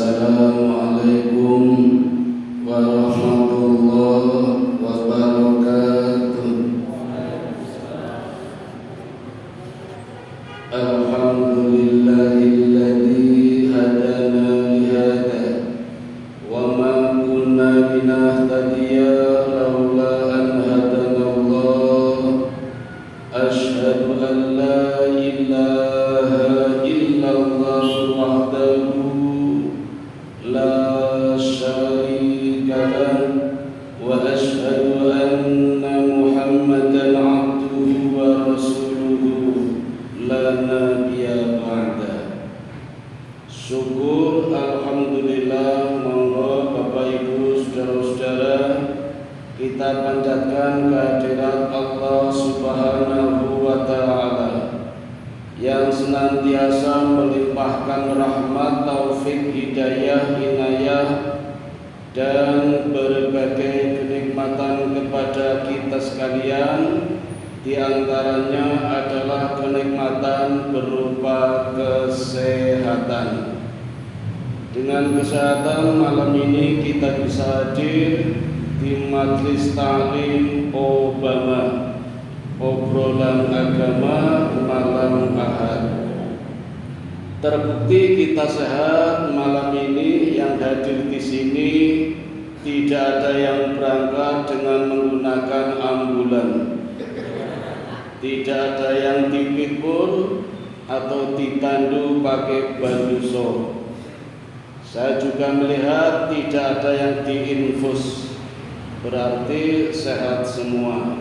Assalamualaikum warahmatullahi wabarakatuh. Alhamdulillahilladzi hadana lihada wa ma kunna linahtadiya laula an hadanallah. Asyhadu an la ilaha illallah wahdahu la syarika lahu wa asyhadu anna Muhammadan abduhu wa rasuluhu la nabiyya ba'da. Syukur alhamdulillah, monggo Bapak Ibu saudara-saudara, kita panjatkan kehadirat Allah Subhanahu wa taala yang senantiasa melimpahkan rahmat, taufik, hidayah, inayah dan berbagai kenikmatan kepada kita sekalian. Di antaranya adalah kenikmatan berupa kesehatan. Dengan kesehatan malam ini kita bisa hadir di Majelis Ta'lim Obama, obrolan agama malam Ahad. Terbukti kita sehat malam ini. Yang hadir di sini tidak ada yang berangkat dengan menggunakan ambulan, tidak ada yang dipikul atau ditandu pakai banduso. Saya juga melihat tidak ada yang diinfus, berarti sehat semua.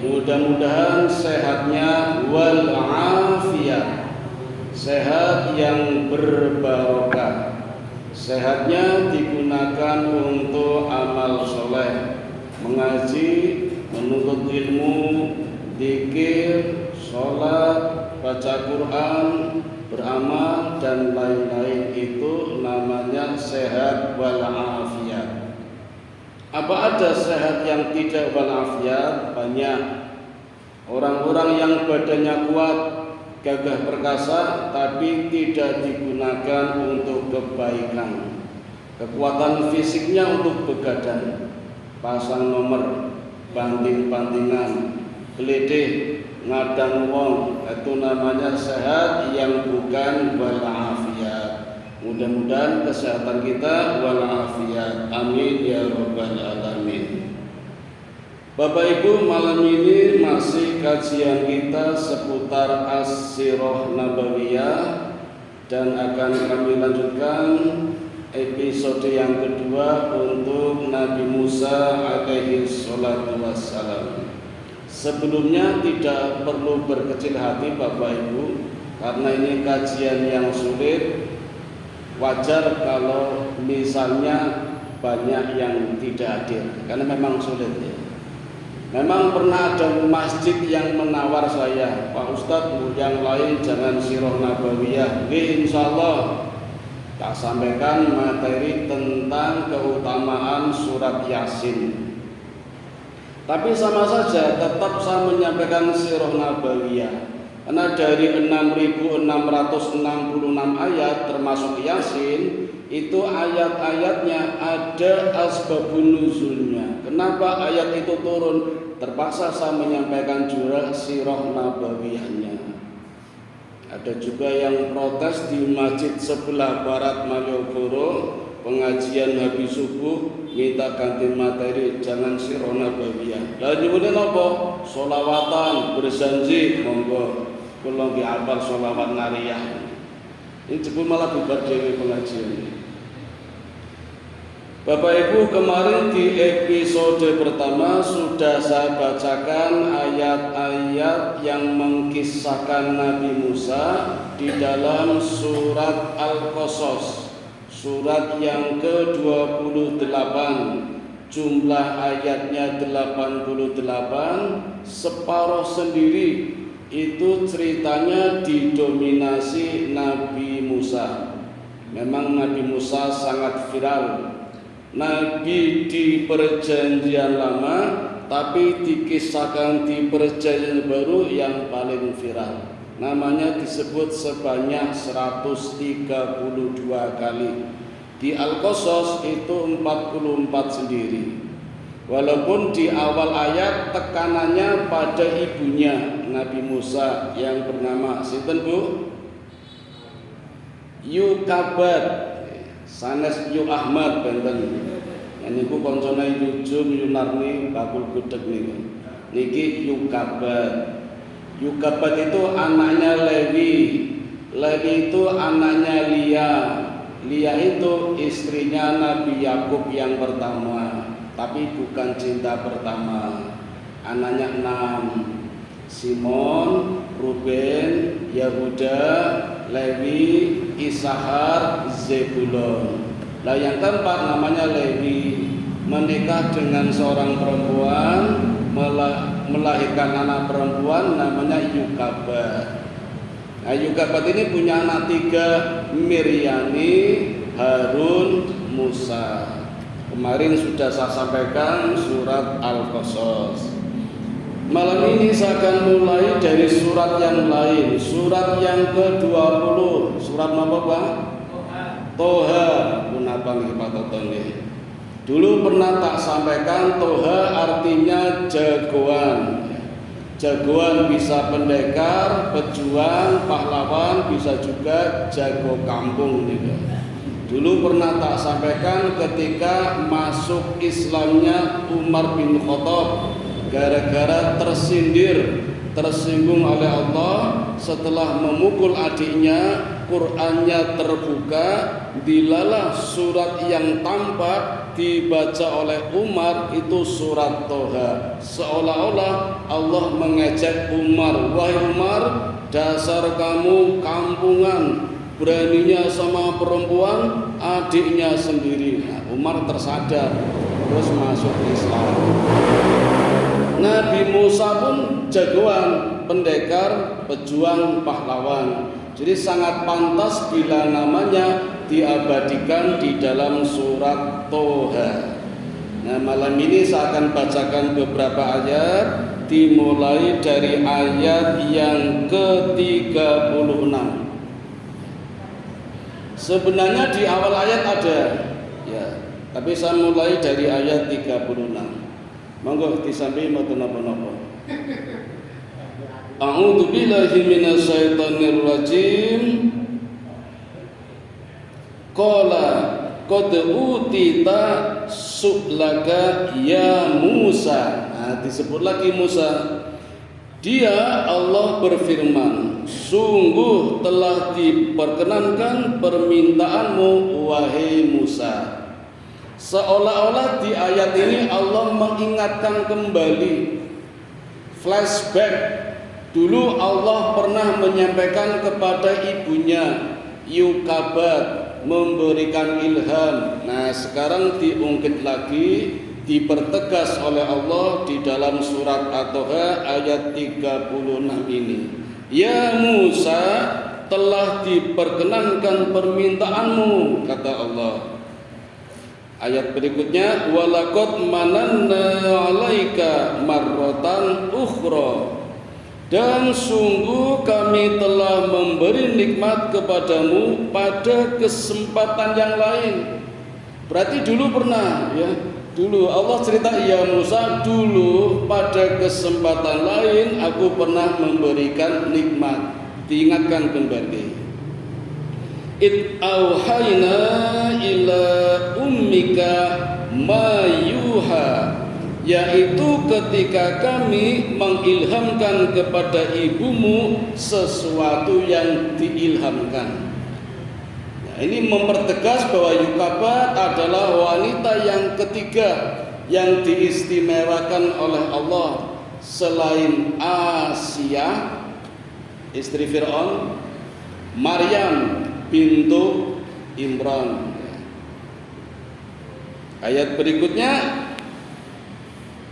Mudah-mudahan sehatnya wal afiyat, sehat yang berbarokah. Sehatnya digunakan untuk amal soleh, mengaji, menuntut ilmu, zikir, sholat, baca Quran, beramal dan lain-lain. Itu namanya sehat wal afiyat. Apa ada sehat yang tidak walafiat? Banyak. Orang-orang yang badannya kuat, gagah perkasa, tapi tidak digunakan untuk kebaikan. Kekuatan fisiknya untuk begadang, pasang nomor, banting-bantingan, geledeh, ngadang wong. Itu namanya sehat yang bukan walafiat. Mudah-mudahan kesehatan kita walafiat. Amin ya rabbal alamin. Bapak Ibu, malam ini masih kajian kita seputar As-Sirah Nabawiyah dan akan kami lanjutkan episode yang kedua untuk Nabi Musa alaihi salatu wassalam. Sebelumnya tidak perlu berkecil hati Bapak Ibu, karena ini kajian yang sulit. Wajar kalau misalnya banyak yang tidak hadir, karena memang sulit ya. Memang pernah ada masjid yang menawar saya, Pak Ustadz, yang lain jangan sirah nabawiyah. Insya Allah tak sampaikan materi tentang keutamaan surat Yasin. Tapi sama saja tetap saya menyampaikan sirah nabawiyah. Karena dari 6.666 ayat termasuk Yasin, itu ayat-ayatnya ada asbabun nuzulnya. Kenapa ayat itu turun? Terpaksa saya menyampaikan juga sirah nabawiyahnya. Ada juga yang protes di masjid sebelah barat Malioboro, pengajian habis subuh minta ganti materi, jangan sirah nabawiyah. Lalu kemudian apa? Solawatan, berjanji, monggo kula nggih apal sholawat nariyah. Ini jebul malah bubar dhewe pengajian. Bapak Ibu, kemarin di episode pertama sudah saya bacakan ayat-ayat yang mengkisahkan Nabi Musa di dalam surat Al-Qasas, surat yang ke-28. Jumlah ayatnya 88, separuh sendiri itu ceritanya didominasi Nabi Musa. Memang Nabi Musa sangat viral, Nabi di perjanjian lama, tapi dikisahkan di perjanjian baru yang paling viral. namanya disebut sebanyak 132 kali. Di Al-Qasas itu 44 sendiri. Walaupun di awal ayat tekanannya pada ibunya Nabi Musa yang bernama sinten Bu? Yukabat, sanes Yu Ahmad benten. Niku koncone Yujum Yunarni bakul gudeg niku. Niki Yukabat. Yukabat itu anaknya Lewi. Lewi itu anaknya Lia. Lia itu istrinya Nabi Yakub yang pertama, tapi bukan cinta pertama. Anaknya 6. Simon, Ruben, Yahuda, Lewi, Isahar, Zebulon. Lah yang keempat namanya Lewi, menikah dengan seorang perempuan, melahirkan anak perempuan namanya Yukabat. Nah, Yukabat ini punya anak 3, Miryani, Harun, Musa. Kemarin sudah saya sampaikan surat Al-Qasas. Malam ini saya akan mulai dari surat yang lain, surat yang ke-20. Surat apa Pak? Toha. Kenapa nih Pak Toton nih? Dulu pernah tak sampaikan Toha artinya jagoan. Jagoan bisa pendekar, pejuang, pahlawan, bisa juga jago kampung gitu. Dulu pernah tak sampaikan ketika masuk Islamnya Umar bin Khattab gara-gara tersinggung oleh Allah setelah memukul adiknya, Qur'annya terbuka, dilalah surat yang tampak dibaca oleh Umar itu surat Toha. Seolah-olah Allah mengejek Umar, wahai Umar, dasar kamu kampungan, beraninya sama perempuan adiknya sendiri. Nah, Umar tersadar terus masuk Islam. Nabi Musa pun jagoan, pendekar, pejuang, pahlawan. Jadi sangat pantas bila namanya diabadikan di dalam surat Toha. Nah, malam ini saya akan bacakan beberapa ayat, dimulai dari ayat yang ke-36. Sebenarnya di awal ayat ada, ya, tapi saya mulai dari ayat 36. Monggo disambi mboten napa-napa. A'udzu billahi minasyaitonir rajim. Qala qad utita su'laka ya Musa. Nah, disebut lagi Musa. Dia Allah berfirman, sungguh telah diperkenankan permintaanmu wahai Musa. Seolah-olah di ayat ini Allah mengingatkan kembali, flashback. Dulu Allah pernah menyampaikan kepada ibunya Yukabat, memberikan ilham. Nah, sekarang diungkit lagi, dipertegas oleh Allah di dalam surat At-Toha ayat 36 ini. Ya Musa, telah diperkenankan permintaanmu, kata Allah. Ayat berikutnya, walaqad mananna 'alaika marratan ukhra. Dan sungguh kami telah memberi nikmat kepadamu pada kesempatan yang lain. Berarti dulu pernah, ya. Dulu Allah cerita, ya Musa, dulu pada kesempatan lain aku pernah memberikan nikmat. Diingatkan kembali. It auhayna ila ummika ma yuha, yaitu ketika kami mengilhamkan kepada ibumu sesuatu yang diilhamkan. Nah, ini mempertegas bahwa Yukabat adalah wanita yang ketiga yang diistimewakan oleh Allah selain Asia istri Fir'aun, Maryam bintu Imran. Ayat berikutnya,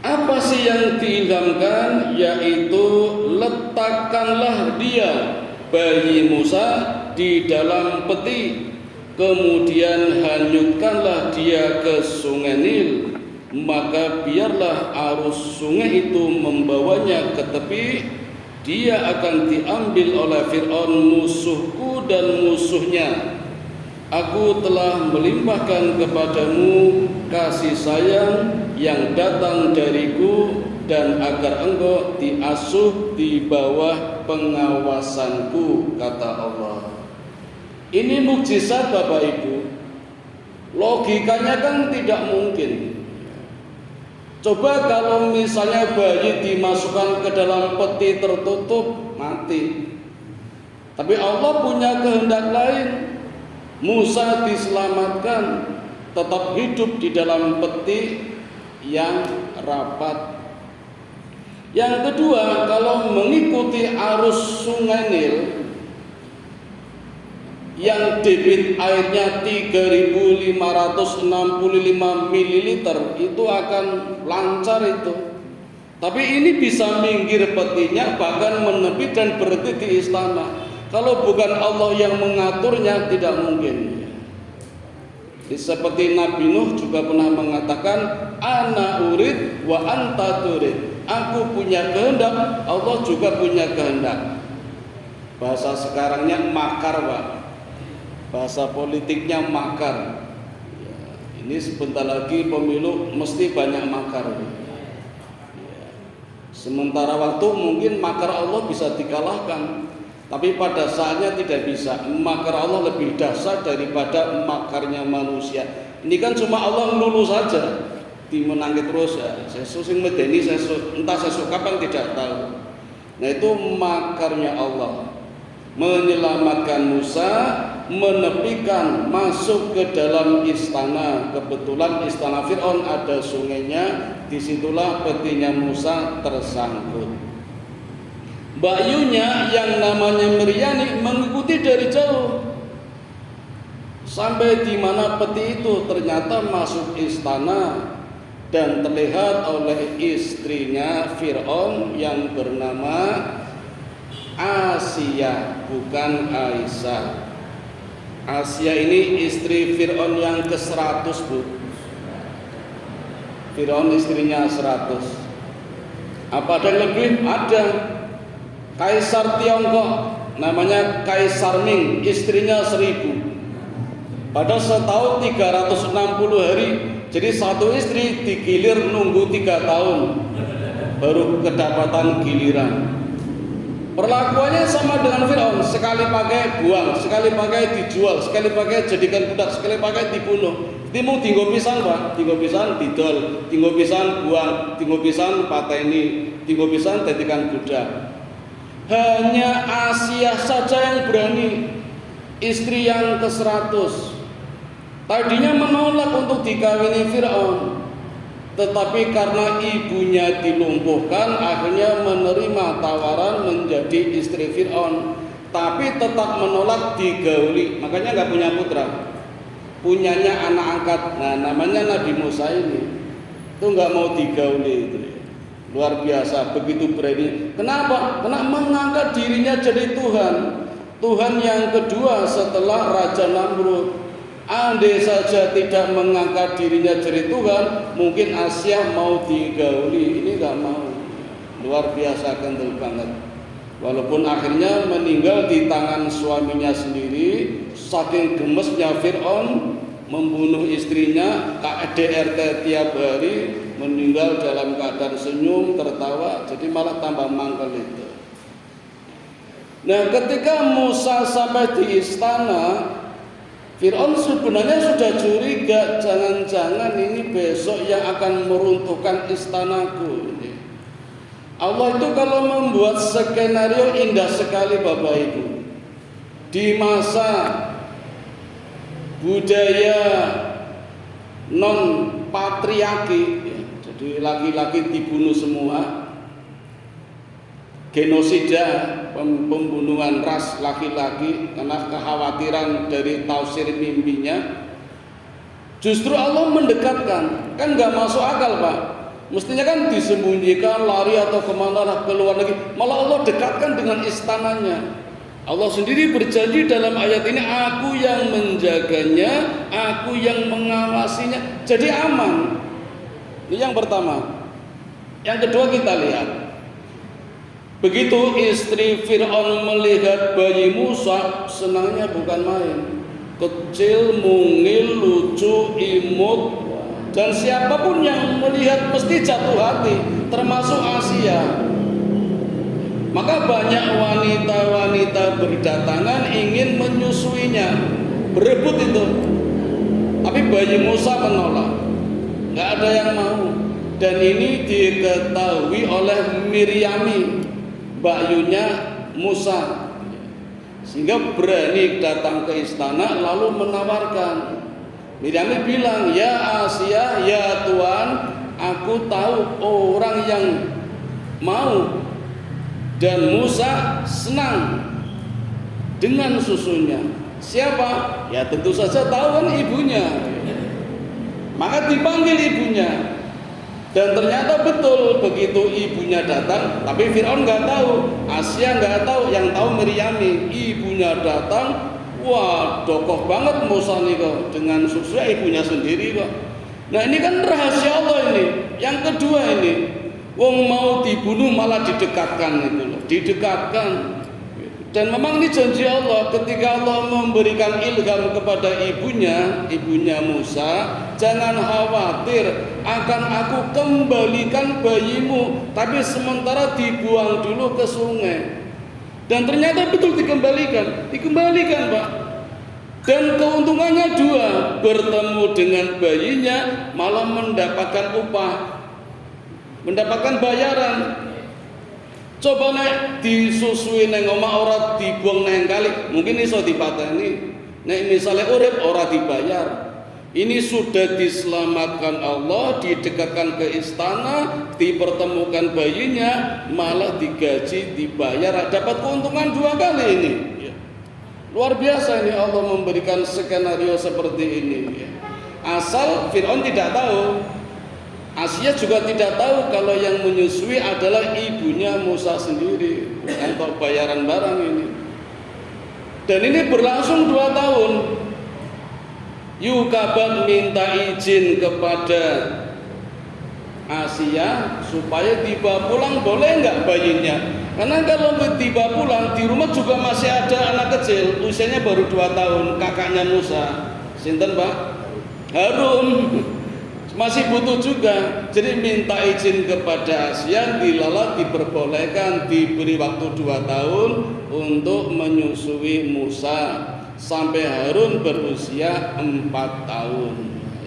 apa sih yang diilhamkan? Yaitu letakkanlah dia, bayi Musa, di dalam peti, kemudian hanyutkanlah dia ke sungai Nil, maka biarlah arus sungai itu membawanya ke tepi, dia akan diambil oleh Fir'aun musuhku dan musuhnya. Aku telah melimpahkan kepadamu kasih sayang yang datang dariku, dan agar engkau diasuh di bawah pengawasanku, kata Allah. Ini mukjizat Bapak Ibu. Logikanya kan tidak mungkin. Coba kalau misalnya bayi dimasukkan ke dalam peti tertutup, mati. Tapi Allah punya kehendak lain. Musa diselamatkan, tetap hidup di dalam peti yang rapat. Yang kedua, kalau mengikuti arus Sungai Nil yang debit airnya 3.565 ml, itu akan lancar itu. Tapi ini bisa minggir petinya, bahkan menepi dan berhenti di istana. Kalau bukan Allah yang mengaturnya, tidak mungkin. Seperti Nabi Nuh juga pernah mengatakan, ana urid wa anta turid. Aku punya kehendak, Allah juga punya kehendak. Bahasa sekarangnya makar, Pak. Bahasa politiknya makar. Ya, ini sebentar lagi pemilu mesti banyak makar. Ya. Sementara waktu mungkin makar Allah bisa dikalahkan, tapi pada saatnya tidak bisa. Makar Allah lebih dahsyat daripada makarnya manusia. Ini kan cuma Allah melulu saja, dimenangi terus ya. Saya susing medeni, entah saya kapan tidak tahu. Nah itu makarnya Allah. Menyelamatkan Musa, menepikan masuk ke dalam istana. Kebetulan istana Fir'aun ada sungainya, disitulah petinya Musa tersangkut. Bayunya yang namanya Miryani mengikuti dari jauh sampai di mana peti itu ternyata masuk istana dan terlihat oleh istrinya Fir'aun yang bernama Asia, bukan Aisyah. Asia ini istri Fir'aun yang ke-100, Bu. Fir'aun istrinya 100. Apa ada yang lebih? Ada. Kaisar Tiongkok namanya Kaisar Ming, istrinya 1000. Pada setahun 360 hari. Jadi satu istri digilir nunggu 3 tahun baru kedapatan giliran. Perlakuannya sama dengan Fir'aun, sekali pakai buang, sekali pakai dijual, sekali pakai jadikan budak, sekali pakai dibunuh. Timung tinggo pisan, Pak, tinggo pisan didol, tinggo pisan buang, tinggo pisan pateni, tinggo pisan jadikan budak. Hanya Asia saja yang berani, istri yang ke-100. Tadinya menolak untuk dikawini Fir'aun, tetapi karena ibunya dilumpuhkan, akhirnya menerima tawaran menjadi istri Fir'aun. Tapi tetap menolak digauli, makanya nggak punya putra, punyanya anak angkat. Nah namanya Nabi Musa ini, itu nggak mau digauli itu. Luar biasa, begitu berani. Kenapa? Karena mengangkat dirinya jadi Tuhan. Tuhan yang kedua setelah Raja Namrud. Andai saja tidak mengangkat dirinya jadi Tuhan, mungkin Asia mau digauli. Ini gak mau. Luar biasa, kental banget. Walaupun akhirnya meninggal di tangan suaminya sendiri, saking gemesnya Fir'aun membunuh istrinya, KDRT tiap hari, meninggal dalam keadaan senyum, tertawa, jadi malah tambah mangkel itu. Nah ketika Musa sampai di istana, Fir'aun sebenarnya sudah curiga, jangan-jangan ini besok yang akan meruntuhkan istanaku. Allah itu kalau membuat skenario indah sekali Bapak Ibu. Di masa budaya non patriarki, jadi laki-laki dibunuh semua, genosida, pembunuhan ras laki-laki karena kekhawatiran dari tafsir mimpinya. Justru Allah mendekatkan, kan nggak masuk akal Pak. Mestinya kan disembunyikan, lari atau kemana lah, keluar lagi. Malah Allah dekatkan dengan istananya. Allah sendiri berjanji dalam ayat ini, aku yang menjaganya, aku yang mengawasinya, jadi aman. Ini yang pertama. Yang kedua kita lihat, Begitu istri Fir'aun melihat bayi Musa, senangnya bukan main. Kecil, mungil, lucu, imut, dan siapapun yang melihat mesti jatuh hati, termasuk Asia. Maka banyak wanita-wanita berdatangan ingin menyusuinya, berebut itu. Tapi bayi Musa menolak, nggak ada yang mau. Dan ini diketahui oleh Miryami, bakyunya Musa, sehingga berani datang ke istana lalu menawarkan. Miryami bilang, ya Asia, ya Tuhan, aku tahu orang yang mau. Dan Musa senang dengan susunya. Siapa? Ya tentu saja tahu kan ibunya. Maka dipanggil ibunya. Dan ternyata betul begitu ibunya datang, tapi Fir'aun nggak tahu, Asia nggak tahu, yang tahu Miryami. Ibunya datang, wah dokoh banget Musa nih kok, dengan susunya ibunya sendiri kok. Nah ini kan rahasia Allah ini. Yang kedua ini, wong mau dibunuh malah didekatkan itu loh, didekatkan. Dan memang ini janji Allah, ketika Allah memberikan ilham kepada ibunya Musa, jangan khawatir, akan aku kembalikan bayimu, tapi sementara dibuang dulu ke sungai. Dan ternyata betul dikembalikan Pak. Dan keuntungannya dua, bertemu dengan bayinya malah mendapatkan upah, mendapatkan bayaran. Coba nek disusui neng omah ora dibuang neng kali, mungkin iso dipateni. Nek misalnya urip ora dibayar. Ini sudah diselamatkan Allah, didekatkan ke istana, dipertemukan bayinya, malah digaji, dibayar, dapat keuntungan dua kali ini. Luar biasa ini Allah memberikan skenario seperti ini. Asal Fir'aun tidak tahu, Asia juga tidak tahu kalau yang menyusui adalah ibunya Musa sendiri untuk bayaran barang ini. Dan ini berlangsung 2 tahun. Yukabad minta izin kepada Asia supaya tiba pulang, boleh nggak bayinya? Karena kalau tiba pulang di rumah juga masih ada anak kecil, usianya baru 2 tahun, kakaknya Musa. Sinten Pak? Harun. Masih butuh juga. Jadi minta izin kepada Asia, dilala diperbolehkan, diberi waktu 2 tahun untuk menyusui Musa sampai Harun berusia 4 tahun.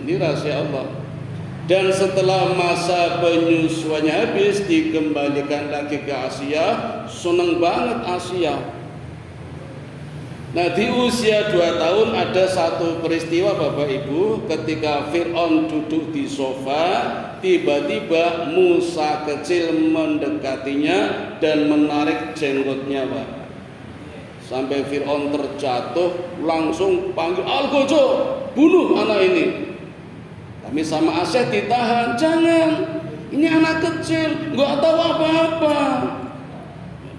Ini rahasia Allah. Dan setelah masa penyusuannya habis, dikembalikan lagi ke Asia. Seneng banget Asia. Nah di usia 2 tahun ada satu peristiwa Bapak Ibu, ketika Fir'aun duduk di sofa, tiba-tiba Musa kecil mendekatinya dan menarik jenggotnya Pak. Sampai Fir'aun terjatuh, langsung panggil Al-Gojo, bunuh anak ini. Kami sama Asia ditahan, jangan, ini anak kecil, nggak tahu apa-apa.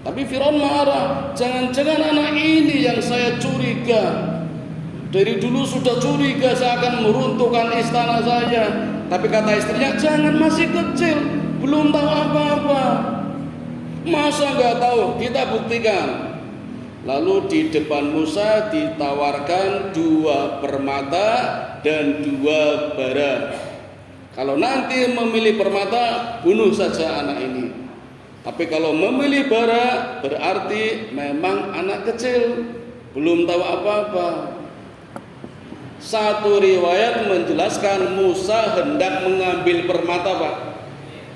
Tapi Fir'aun marah, jangan-jangan anak ini yang saya curiga. Dari dulu sudah curiga saya akan meruntuhkan istana saya. Tapi kata istrinya, jangan, masih kecil, belum tahu apa-apa. Masa nggak tahu? Kita buktikan. Lalu di depan Musa ditawarkan 2 permata dan 2 bara. Kalau nanti memilih permata, bunuh saja anak ini. Tapi kalau memilih bara, berarti memang anak kecil, belum tahu apa-apa. Satu riwayat menjelaskan Musa hendak mengambil permata Pak,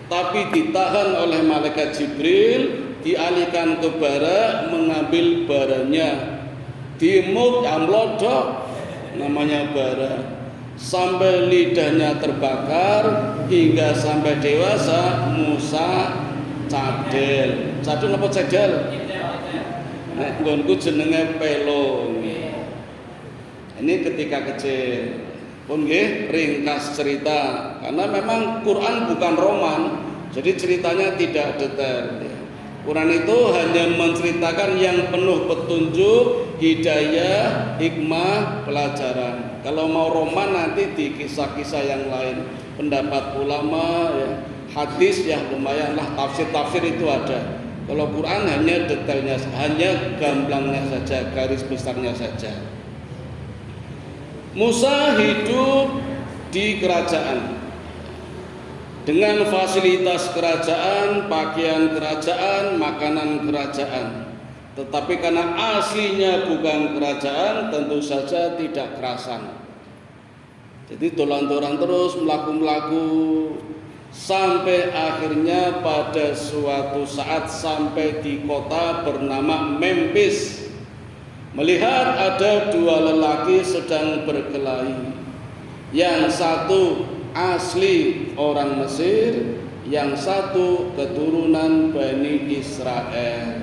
tapi ditahan oleh malaikat Jibril, dialihkan ke bara, mengambil baranya. Dimut amlodok, namanya bara, sampai lidahnya terbakar, hingga sampai dewasa Musa cadel. Cadel apa cedel? Nek nggonku jenenge pelo. Ini ketika kecil. Pun nggih ringkas cerita, karena memang Quran bukan roman, jadi ceritanya tidak detail. Quran itu hanya menceritakan yang penuh petunjuk, hidayah, hikmah, pelajaran. Kalau mau roman nanti di kisah-kisah yang lain, pendapat ulama ya. Hadis ya lumayan lah, tafsir-tafsir itu ada. Kalau Quran hanya detailnya, hanya gamblangnya saja, garis besarnya saja. Musa hidup di kerajaan dengan fasilitas kerajaan, pakaian kerajaan, makanan kerajaan. Tetapi karena aslinya bukan kerajaan, tentu saja tidak kerasan. Jadi dolan-dolan terus, melaku-melaku, sampai akhirnya pada suatu saat sampai di kota bernama Memphis, melihat ada dua lelaki sedang berkelahi. Yang satu asli orang Mesir, yang satu keturunan Bani Israel.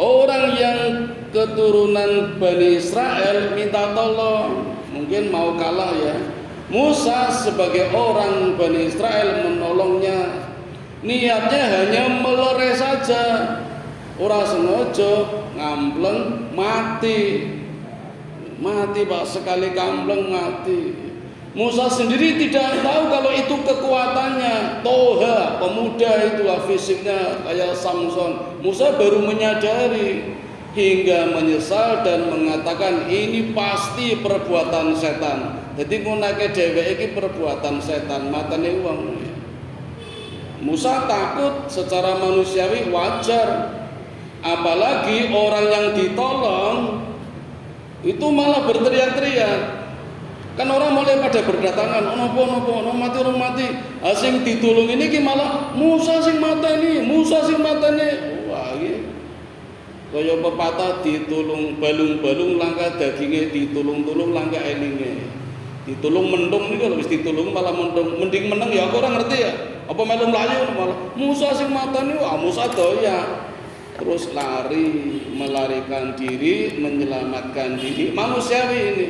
Orang yang keturunan Bani Israel minta tolong, mungkin mau kalah ya. Musa sebagai orang Bani Israel menolongnya. Niatnya hanya melerai saja, ora sengaja ngambleng mati. Mati Pak, sekali kambleng mati. Musa sendiri tidak tahu kalau itu kekuatannya. Toha, pemuda itulah fisiknya kayak Samson. Musa baru menyadari hingga menyesal dan mengatakan ini pasti perbuatan setan. Jadi ngunake dheweke iki perbuatan setan, matane wong. Musa takut secara manusiawi wajar. Apalagi orang yang ditolong itu malah berteriak-teriak. Kan orang mulai pada berdatangan, ono mati. Sing ditulung ini ki malah Musa sing mateni. Wah, iki kaya pepatah ditulung balung-balung langka daginge, ditulung-tulung langka elinge. Ditulung mendung niku lho, wis ditulung malah mending meneng ya aku ora ngerti ya. Apa melu mlayu malah Musa sing mateni, wah Musa doya. Terus lari, melarikan diri, menyelamatkan diri, manusiawi ini.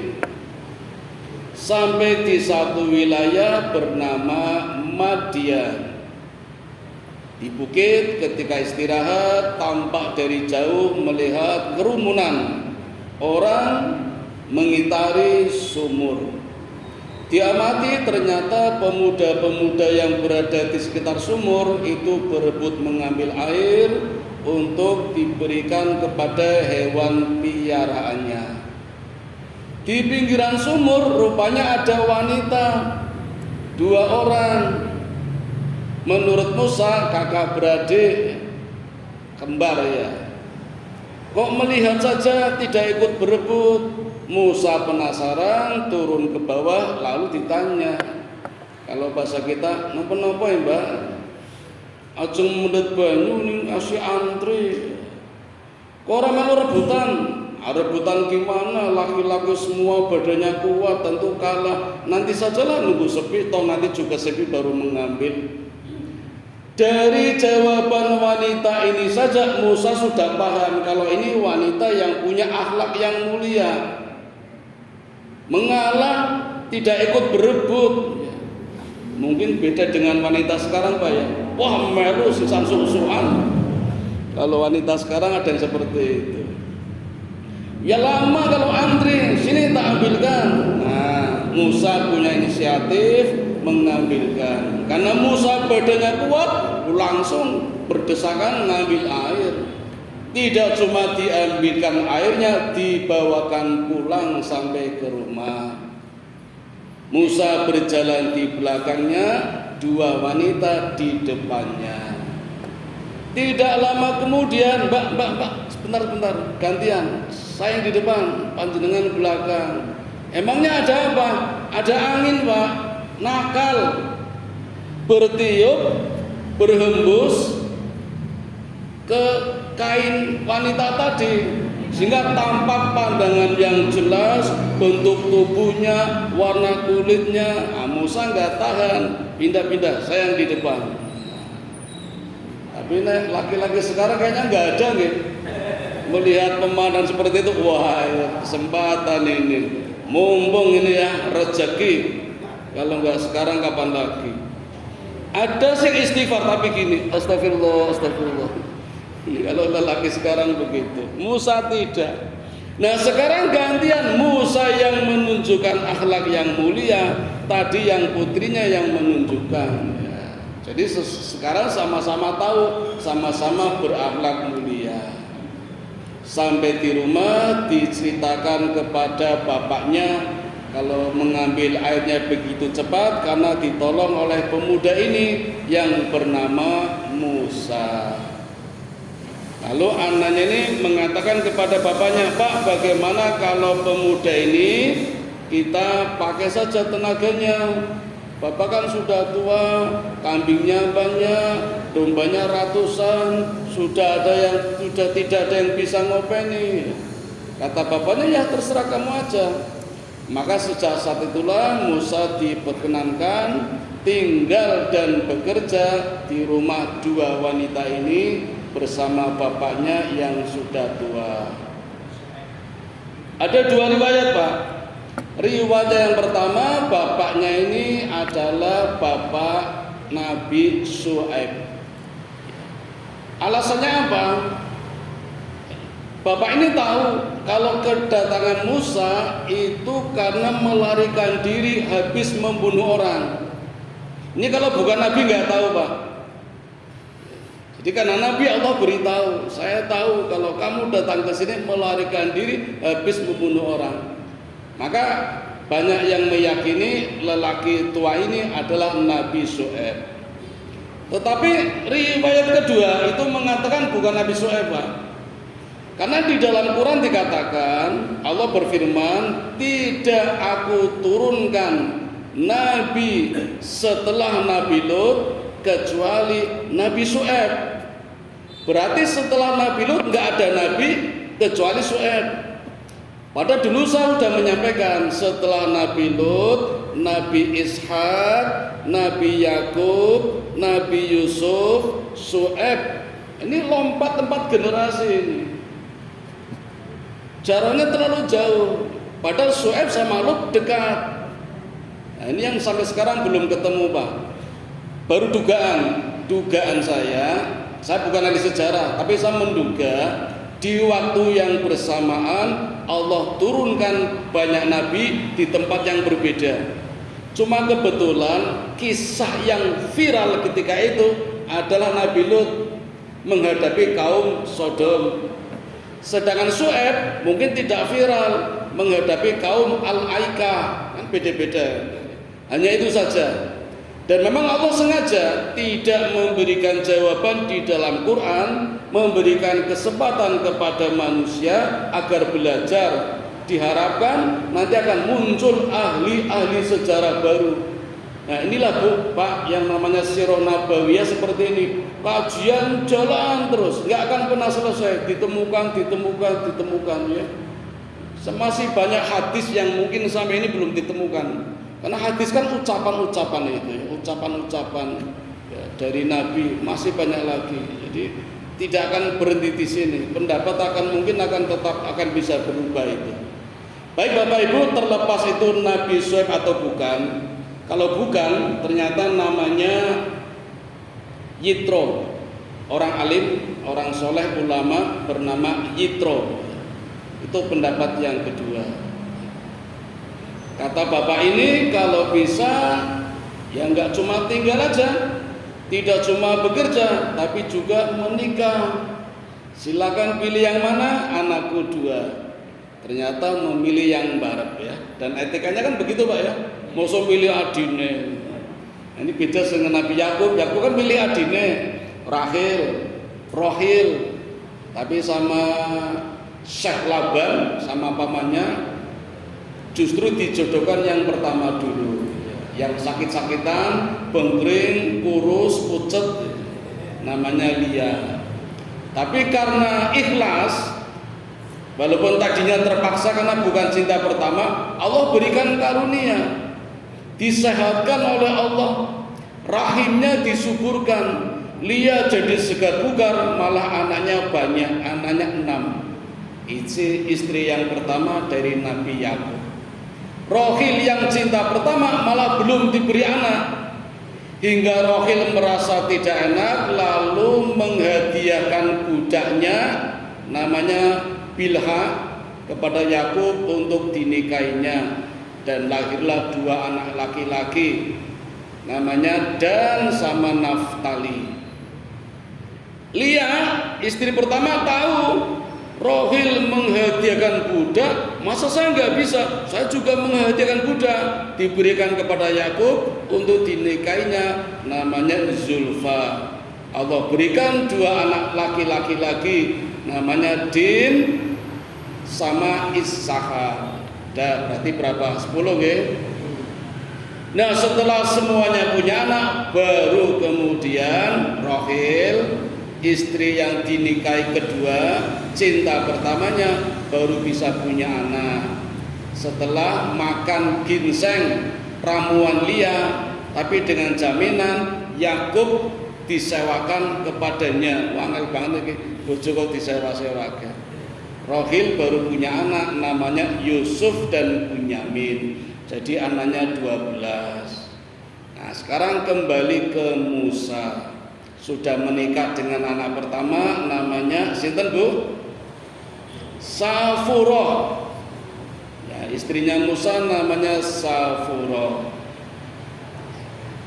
Sampai di satu wilayah bernama Madian. Di bukit ketika istirahat, tampak dari jauh melihat kerumunan orang mengitari sumur. Diamati ternyata pemuda-pemuda yang berada di sekitar sumur itu berebut mengambil air untuk diberikan kepada hewan piaraannya. Di pinggiran sumur rupanya ada wanita, 2 orang. Menurut Musa kakak beradik, kembar ya. Kok melihat saja tidak ikut berebut? Musa penasaran, turun ke bawah lalu ditanya. Kalau bahasa kita, napa-napa ya Mbak? Ajeng mundhut banyu ning asih antri. Kok ora melu rebutan? Rebutan gimana? Laki-laki semua badannya kuat, tentu kalah. Nanti sajalah nunggu sepi, toh nanti juga sepi baru mengambil. Dari jawaban wanita ini saja Musa sudah paham kalau ini wanita yang punya akhlak yang mulia. Mengalah, tidak ikut berebut. Mungkin beda dengan wanita sekarang Pak ya. Wah melu sisan susuan. Kalau wanita sekarang ada yang seperti itu. Ya lama kalau antri, sini tak ambilkan. Nah, Musa punya inisiatif mengambilkan. Karena Musa badannya kuat, langsung berdesakan ngambil air. Tidak cuma diambilkan airnya, dibawakan pulang sampai ke rumah. Musa berjalan di belakangnya, 2 wanita di depannya. Tidak lama kemudian, Mbak, sebentar, gantian. Saya di depan, panjenengan belakang. Emangnya ada apa? Ada angin, Pak. Nakal. Bertiup, berhembus ke kain wanita tadi, sehingga tampak pandangan yang jelas, bentuk tubuhnya, warna kulitnya. Musa nggak tahan, pindah-pindah, saya yang di depan. Tapi laki-laki sekarang kayaknya nggak ada nih. Melihat pemandangan seperti itu, wah kesempatan ini, mumpung ini ya rezeki. Kalau nggak sekarang kapan lagi? Ada sih istighfar tapi gini, astagfirullah. Kalau lelaki sekarang begitu, Musa tidak. Nah sekarang gantian, Musa yang menunjukkan akhlak yang mulia, tadi yang putrinya yang menunjukkan. Jadi sekarang sama-sama tahu, sama-sama berakhlak mulia. Sampai di rumah diceritakan kepada bapaknya kalau mengambil airnya begitu cepat karena ditolong oleh pemuda ini yang bernama Musa. Lalu anaknya ini mengatakan kepada bapaknya, "Pak, bagaimana kalau pemuda ini kita pakai saja tenaganya? Bapak kan sudah tua, kambingnya banyak, dombanya ratusan, sudah tidak ada yang bisa ngopeni." Kata bapaknya, "Ya terserah kamu aja." Maka sejak saat itulah Musa diperkenankan tinggal dan bekerja di rumah dua wanita ini bersama bapaknya yang sudah tua. Ada dua riwayat, Pak. Riwayat yang pertama, bapaknya ini adalah bapak Nabi Syuaib. Alasannya apa? Bapak ini tahu kalau kedatangan Musa itu karena melarikan diri habis membunuh orang. Ini kalau bukan Nabi nggak tahu, Pak. Jadi karena Nabi Allah beritahu, "Saya tahu kalau kamu datang ke sini melarikan diri habis membunuh orang." Maka banyak yang meyakini lelaki tua ini adalah Nabi Syuaib. Tetapi riwayat kedua itu mengatakan bukan Nabi Syuaib, Pak. Karena di dalam Quran dikatakan, Allah berfirman, "Tidak aku turunkan Nabi setelah Nabi Lut kecuali Nabi Syuaib." Berarti setelah Nabi Lut nggak ada Nabi kecuali Syuaib. Padahal dulu saya sudah menyampaikan setelah Nabi Lut, Nabi Ishak, Nabi Yakub, Nabi Yusuf, Syuaib. Ini lompat 4 generasi ini. Jaraknya terlalu jauh. Padahal Syuaib sama Lut dekat. Nah, ini yang sampai sekarang belum ketemu, Pak. Baru dugaan saya bukan ahli sejarah, tapi saya menduga di waktu yang bersamaan Allah turunkan banyak nabi di tempat yang berbeda. Cuma kebetulan kisah yang viral ketika itu adalah Nabi Lut menghadapi kaum Sodom. Sedangkan Syuaib mungkin tidak viral menghadapi kaum Al-Aika, kan beda-beda. Hanya itu saja. Dan memang Allah sengaja tidak memberikan jawaban di dalam Quran, memberikan kesempatan kepada manusia agar belajar. Diharapkan nanti akan muncul ahli-ahli sejarah baru. Nah inilah Pak yang namanya Sirah Nabawiyah seperti ini. Kajian jalan terus, nggak akan pernah selesai. Ditemukan ya. Masih banyak hadis yang mungkin sampai ini belum ditemukan. Karena hadis kan ucapan-ucapan itu ya, ucapan-ucapan ya, dari Nabi masih banyak lagi. Jadi tidak akan berhenti di sini. Pendapat mungkin akan tetap bisa berubah itu. Baik Bapak Ibu, terlepas itu Nabi Syuaib atau bukan. Kalau bukan, ternyata namanya Yitro. Orang alim, orang soleh, ulama bernama Yitro. Itu pendapat yang kedua. Kata bapak ini kalau bisa ya nggak cuma tinggal aja, tidak cuma bekerja, tapi juga menikah. Silakan pilih yang mana, anakku 2. Ternyata memilih yang barat ya. Dan etikanya kan begitu Pak ya. Mau pilih adine. Ini beda dengan Nabi Yakub. Yakub kan pilih adine, Rohil. Tapi sama Syekh Laban sama pamannya justru dijodohkan yang pertama dulu, yang sakit-sakitan, bengkring, kurus, pucet, namanya Lia. Tapi karena ikhlas, walaupun tadinya terpaksa karena bukan cinta pertama, Allah berikan karunia, disehatkan oleh Allah, rahimnya disuburkan, Lia jadi segar bugar, malah anaknya banyak, anaknya 6. Istri yang pertama dari Nabi Yakub. Rohil yang cinta pertama malah belum diberi anak, hingga Rohil merasa tidak enak lalu menghadiahkan budaknya namanya Bilha kepada Yakub untuk dinikahinya, dan lahirlah 2 anak laki-laki. namanya Dan sama Naftali. Lia istri pertama tahu Rohil menghadiahkan budak, masa saya nggak bisa? Saya juga menghadiahkan budak, diberikan kepada Yakub untuk dinikahinya, namanya Zulfa. Allah berikan 2 anak laki-laki lagi, namanya Din sama Ishakar. Berarti berapa? 10 ya? Nah, setelah semuanya punya anak, baru kemudian Rohil, istri yang dinikahi kedua, cinta pertamanya, baru bisa punya anak. Setelah makan ginseng ramuan Lia, tapi dengan jaminan Yakub disewakan kepadanya. Wangel banget iki, bojo kok disewa-sewakan. Rohil baru punya anak, namanya Yusuf dan Bunyamin. Jadi anaknya 12. Nah, sekarang kembali ke Musa. Sudah menikah dengan anak pertama, namanya sinten Bu? Safuro. Ya, istrinya Musa namanya Safuro.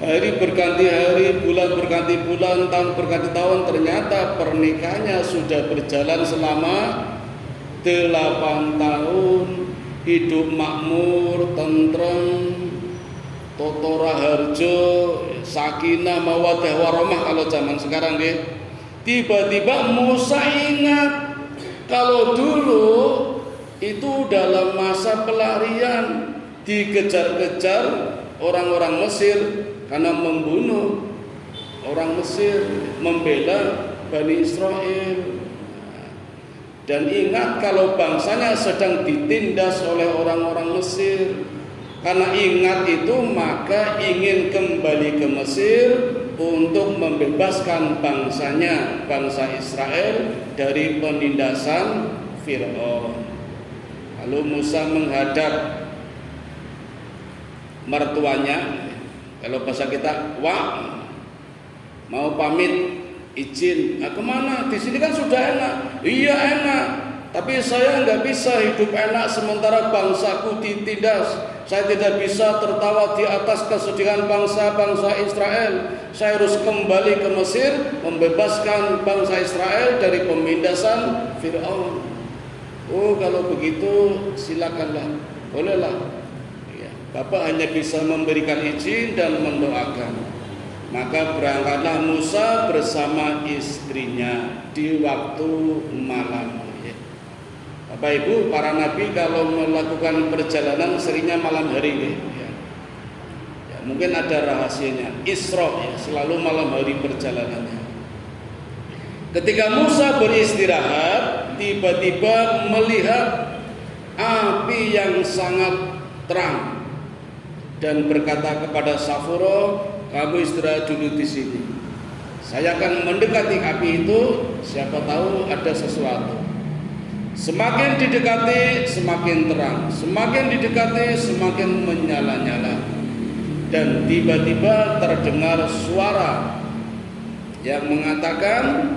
Hari berganti hari, bulan berganti bulan, tahun berganti tahun, ternyata pernikahannya sudah berjalan selama 8 tahun. Hidup makmur, tentrem, totora harjo, sakinah, mawaddah warahmah kalau zaman sekarang deh. Tiba-tiba Musa ingat kalau dulu itu dalam masa pelarian dikejar-kejar orang-orang Mesir karena membunuh orang Mesir, membela Bani Israel. Dan ingat kalau bangsanya sedang ditindas oleh orang-orang Mesir. Karena ingat itu, maka ingin kembali ke Mesir untuk membebaskan bangsanya, bangsa Israel, dari penindasan Fir'aun. Lalu Musa menghadap mertuanya, kalau bahasa kita, wah, mau pamit, izin. Nah, kemana? Di sini kan sudah enak. Iya enak, tapi saya nggak bisa hidup enak sementara bangsaku ditindas. Saya tidak bisa tertawa di atas kesedihan bangsa-bangsa Israel. Saya harus kembali ke Mesir, membebaskan bangsa Israel dari penindasan Fir'aun. Oh, kalau begitu silakanlah, bolehlah. Ya, Bapak hanya bisa memberikan izin dan mendoakan. Maka berangkatlah Musa bersama istrinya di waktu malam. Bapak Ibu, para nabi kalau melakukan perjalanan seringnya malam hari. Ya, mungkin ada rahasianya. Isra, ya, selalu malam hari perjalanannya. Ketika Musa beristirahat, tiba-tiba melihat api yang sangat terang dan berkata kepada Safuro, kamu istirahat dulu di sini. Saya akan mendekati api itu, siapa tahu ada sesuatu. Semakin didekati, semakin terang. Semakin didekati, semakin menyala-nyala. Dan tiba-tiba terdengar suara yang mengatakan,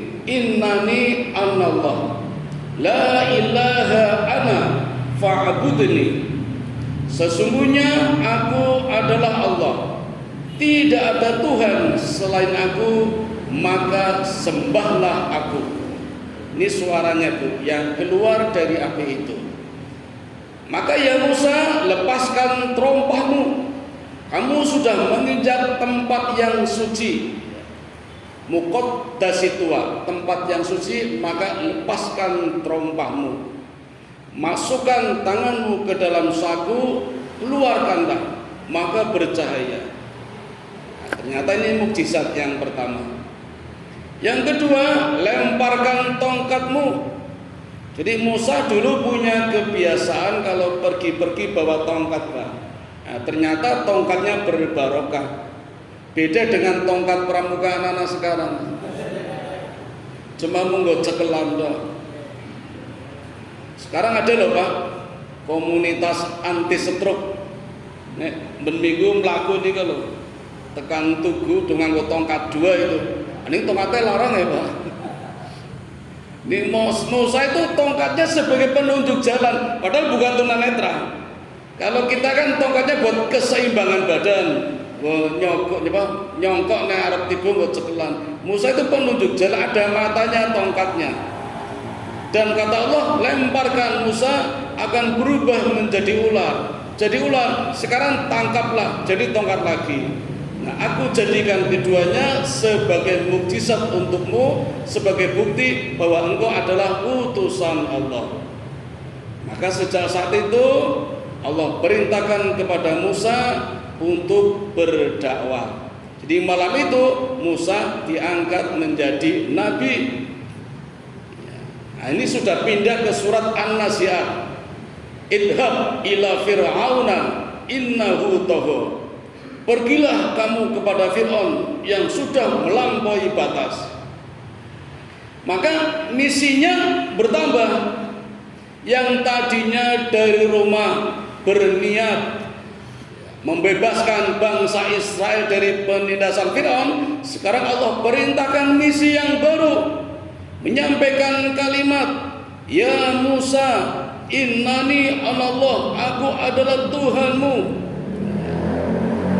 innani anallah, la ilaha ana fa'budni. Sesungguhnya aku adalah Allah, tidak ada Tuhan selain aku, maka sembahlah aku. Ini suaranya tuh yang keluar dari api itu. Maka ya Musa, lepaskan terompahmu. Kamu sudah menginjak tempat yang suci, muqaddasitua, tempat yang suci, maka lepaskan terompahmu. Masukkan tanganmu ke dalam saku, keluarkanlah, maka bercahaya. Nah, ternyata ini mukjizat yang pertama. Yang kedua, lemparkan tongkatmu. Jadi Musa dulu punya kebiasaan kalau pergi-pergi bawa tongkat, Pak. Nah, ternyata tongkatnya berbarokah. Beda dengan tongkat pramuka anak-anak sekarang. Cuma munggo cekelan doang. Sekarang ada loh Pak, komunitas anti stroke. Nek ben minggu mlaku nih kalau tekan Tugu dengan tongkat 2 itu. Ini tongkatnya larang ya Pak. Ini Musa itu tongkatnya sebagai penunjuk jalan, padahal bukan tunanetra. Kalau kita kan tongkatnya buat keseimbangan badan, nyongkok nih arep tiba buat cekelan. Musa itu penunjuk jalan, ada matanya tongkatnya. Dan kata Allah, lemparkan Musa akan berubah menjadi ular. Jadi ular, sekarang tangkaplah, jadi tongkat lagi. Nah, aku jadikan keduanya sebagai mukjizat untukmu, sebagai bukti bahwa engkau adalah utusan Allah. Maka sejak saat itu Allah perintahkan kepada Musa untuk berdakwah. Jadi malam itu Musa diangkat menjadi nabi. Nah, ini sudah pindah ke surat An-Nazi'at. Idhab ila fir'auna innahu tagha. Pergilah kamu kepada Fir'aun yang sudah melampaui batas. Maka misinya bertambah. Yang tadinya dari rumah berniat membebaskan bangsa Israel dari penindasan Fir'aun, sekarang Allah perintahkan misi yang baru, menyampaikan kalimat, ya Musa, innani anallah, aku adalah Tuhanmu.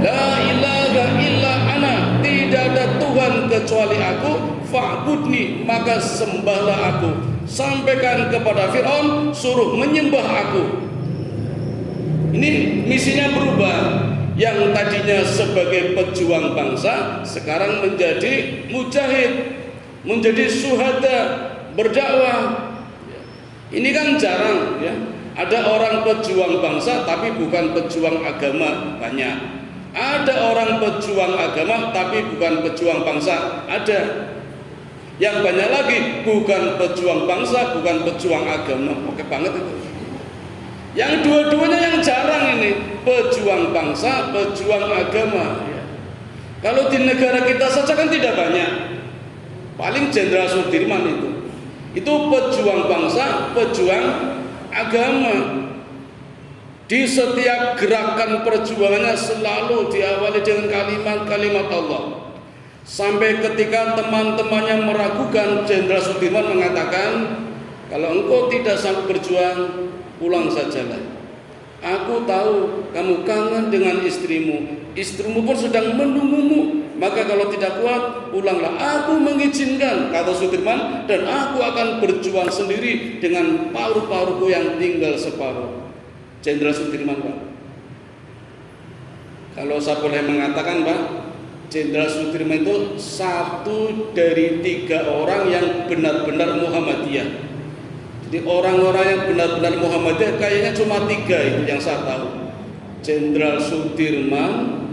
La ilaha illa ana, tidak ada Tuhan kecuali aku, fa'budni, maka sembahlah aku. Sampaikan kepada Fir'aun, suruh menyembah aku. Ini misinya berubah. Yang tadinya sebagai pejuang bangsa, sekarang menjadi mujahid, menjadi syuhada, berdakwah. Ini kan jarang ya. Ada orang pejuang bangsa tapi bukan pejuang agama, banyak. Ada orang pejuang agama tapi bukan pejuang bangsa, ada. Yang banyak lagi bukan pejuang bangsa, bukan pejuang agama. Oke banget itu. Yang dua-duanya yang jarang ini, pejuang bangsa, pejuang agama. Kalau di negara kita saja kan tidak banyak. Paling Jenderal Sudirman itu pejuang bangsa, pejuang agama. Di setiap gerakan perjuangannya selalu diawali dengan kalimat-kalimat Allah. Sampai ketika teman-temannya meragukan, Jenderal Sudirman mengatakan, kalau engkau tidak sanggup berjuang, pulang sajalah. Aku tahu kamu kangen dengan istrimu, istrimu pun sedang menunggumu. Maka kalau tidak kuat, pulanglah. Aku mengizinkan, kata Sudirman, dan aku akan berjuang sendiri dengan paru-paruku yang tinggal separuh. Jenderal Sudirman, Pak. Kalau saya boleh mengatakan, Pak, Jenderal Sudirman itu satu dari 3 orang yang benar-benar Muhammadiyah. Jadi orang-orang yang benar-benar Muhammadiyah kayaknya cuma 3 itu yang saya tahu. Jenderal Sudirman,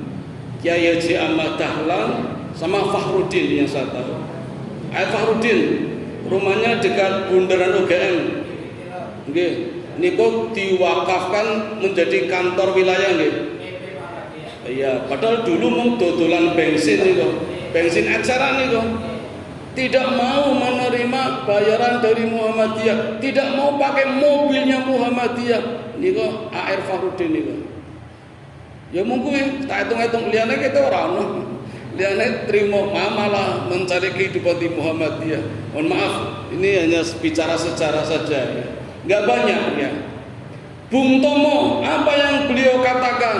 Kiai Haji Ahmad Dahlan, sama Fakhrudin yang saya tahu. Fakhrudin rumahnya dekat Bundaran UGM. Nggih. Niku diwakafkan menjadi kantor wilayah nggih. Iya, padahal dulu mau dodolan bensin niku. Bensin eceran niku. Tidak mau menerima bayaran dari Muhammadiyah, tidak mau pakai mobilnya Muhammadiyah. Niku AR Fakhrudin niku. Ya mungkin tak hitung-hitung liyane kita ora ono. Liyane trimo malah mencari kehidupan di Muhammadiyah. Mohon maaf, ini hanya bicara sejarah saja ya. Nggak banyak ya. Bung Tomo, apa yang beliau katakan?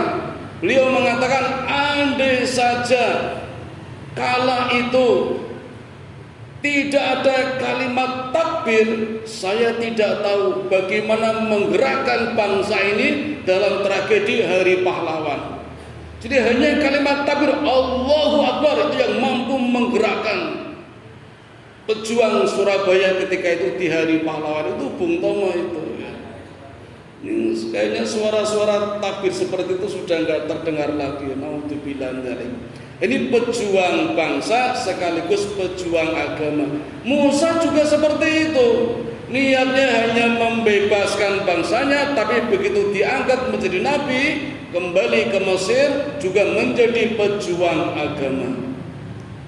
Beliau mengatakan, andai saja kala itu tidak ada kalimat takbir, saya tidak tahu bagaimana menggerakkan bangsa ini dalam tragedi Hari Pahlawan. Jadi hanya kalimat takbir Allahu Akbar itu yang mampu menggerakkan pejuang Surabaya ketika itu di Hari Pahlawan itu Bung Tomo itu ya. Ini kayaknya suara-suara takbir seperti itu sudah enggak terdengar lagi. Naudzubillah dzalik. Ini pejuang bangsa sekaligus pejuang agama. Musa juga seperti itu. Niatnya hanya membebaskan bangsanya, tapi begitu diangkat menjadi nabi, kembali ke Mesir juga menjadi pejuang agama.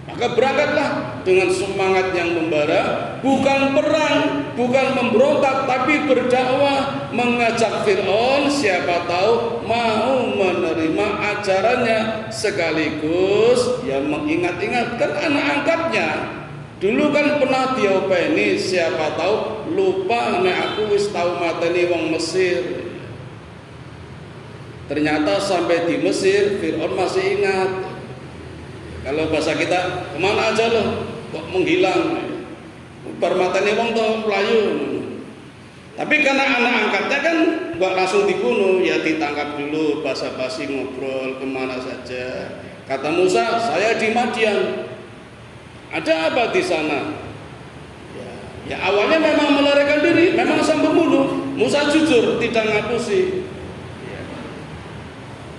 Maka berangkatlah dengan semangat yang membara, bukan perang, bukan memberontak, tapi berdakwah, mengajak Fir'aun, siapa tahu mau menerima ajarannya, sekaligus ya mengingat-ingatkan anak angkatnya. Dulu kan pernah diopeni, siapa tahu lupa nek aku wis tau mateni wong Mesir. Ternyata sampai di Mesir Fir'aun masih ingat. Kalau bahasa kita, kemana aja loh kok menghilang, bar mateni wong to melayu. Tapi karena anak angkatnya kan gak langsung dibunuh, ya ditangkap dulu, basa-basi ngobrol kemana saja. Kata Musa, saya di Madian. Ada apa di sana? Ya awalnya memang melarikan diri, memang sang pembunuh. Musa jujur, tidak ngapusi.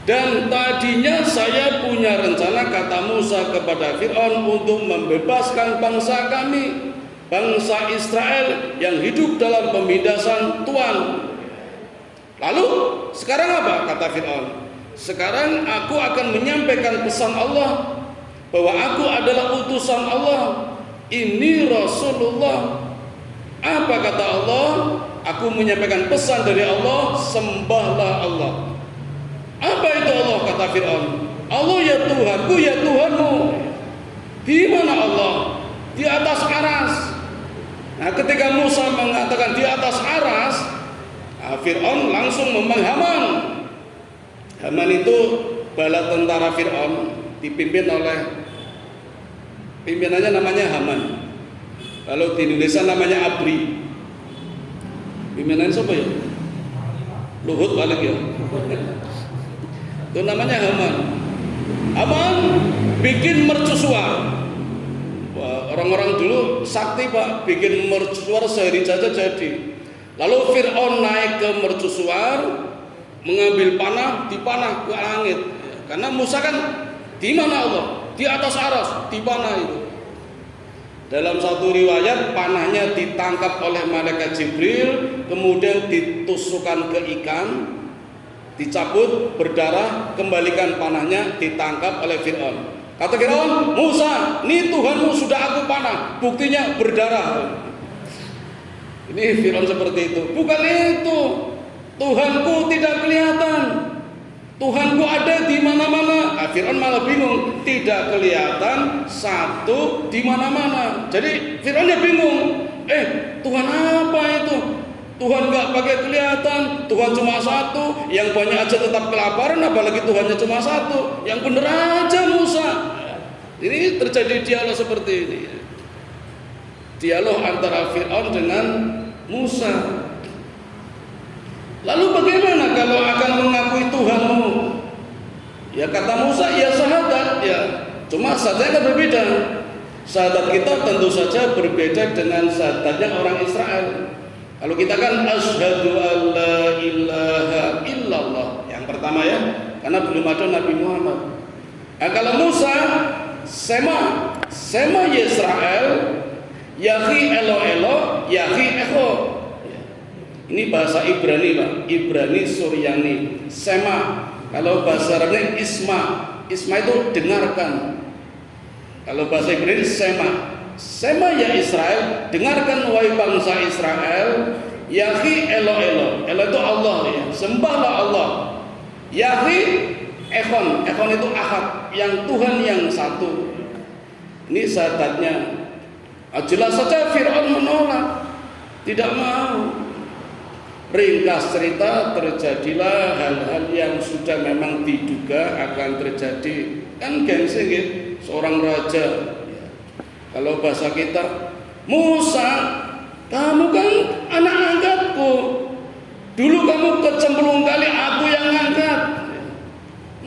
Dan tadinya saya punya rencana, kata Musa kepada Fir'aun, untuk membebaskan bangsa kami, bangsa Israel yang hidup dalam pemindasan Tuhan. Lalu sekarang apa? Kata Fir'aun, sekarang aku akan menyampaikan pesan Allah, bahwa aku adalah utusan Allah, ini Rasulullah. Apa kata Allah? Aku menyampaikan pesan dari Allah, sembahlah Allah. Apa itu Allah? Kata Fir'aun, Allah ya Tuhanku, ya Tuhanmu. Di mana Allah? Di atas aras. Nah, ketika Musa mengatakan di atas aras, Fir'aun langsung memanggil Haman. Haman itu bala tentara Fir'aun, dipimpin oleh pimpinannya namanya Haman. Kalau di Indonesia namanya Abri. Pimpinannya siapa ya? Luhut balik ya. Itu namanya Haman. Haman bikin mercusuar. Wah, orang-orang dulu sakti Pak, bikin mercusuar sehari saja jadi. Lalu Fir'aun naik ke mercusuar, mengambil panah, dipanah ke langit. Karena Musa kan di mana Allah? Di atas aras, di panah itu. Dalam satu riwayat panahnya ditangkap oleh malaikat Jibril, kemudian ditusukkan ke ikan, dicabut, berdarah, kembalikan panahnya, ditangkap oleh Fir'aun. Kata Fir'aun, Musa, ini Tuhanmu sudah aku panah, buktinya berdarah. Ini Fir'aun seperti itu. Bukan itu, Tuhanku tidak kelihatan, Tuhanku ada di mana-mana. Fir'aun malah bingung, tidak kelihatan, satu di mana-mana. Jadi Fir'aunnya bingung. Tuhan apa itu? Tuhan gak pakai kelihatan, Tuhan cuma satu, yang banyak aja tetap kelaparan, apalagi Tuhannya cuma satu. Yang bener aja Musa. Ini terjadi dialog seperti ini. Dialog antara Fir'aun dengan Musa. Lalu bagaimana kalau akan mengakui Tuhanmu? Ya kata Musa, ya syahadat ya. Cuma syahadatnya kan berbeda. Syahadat kita tentu saja berbeda dengan syahadatnya orang Israel. Kalau kita kan asyhadu alla ilaha illallah. Yang pertama ya, karena belum ada Nabi Muhammad. Nah, kalau Musa Sema Yisrael, Yahi Elo Elo, Yahi Echo. Ini bahasa Ibrani Pak, Ibrani Suryani. Sema, kalau bahasa Arabnya Isma. Isma itu dengarkan. Kalau bahasa Ibrani Sema ya Israel, dengarkan wahai bangsa Israel. Yahi Elo Elo, Elo itu Allah ya, sembahlah Allah. Yahi Ekhon itu Ahad, yang Tuhan yang satu. Ini syahadatnya. Jelas saja Fir'aun menolak, tidak mau. Ringkas cerita, terjadilah hal-hal yang sudah memang diduga akan terjadi. Kan gengsi gitu, seorang raja. Kalau bahasa kita, Musa, kamu kan anak angkatku. Dulu kamu kecemplung kali, aku yang angkat.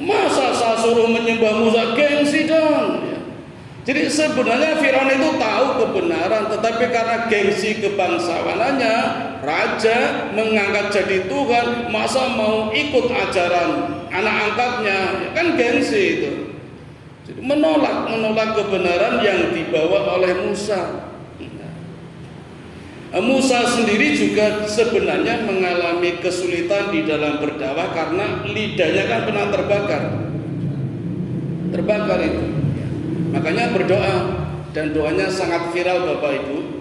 Masa saya suruh menyembah Musa? Gengsi dong. Jadi sebenarnya Firaun itu tahu kebenaran, tetapi karena gengsi kebangsawanannya, raja mengangkat jadi Tuhan, masa mau ikut ajaran anak angkatnya, kan gengsi itu. Jadi menolak kebenaran yang dibawa oleh Musa. Musa sendiri juga sebenarnya mengalami kesulitan di dalam berdakwah karena lidahnya kan pernah terbakar itu. Makanya berdoa, dan doanya sangat viral Bapak Ibu.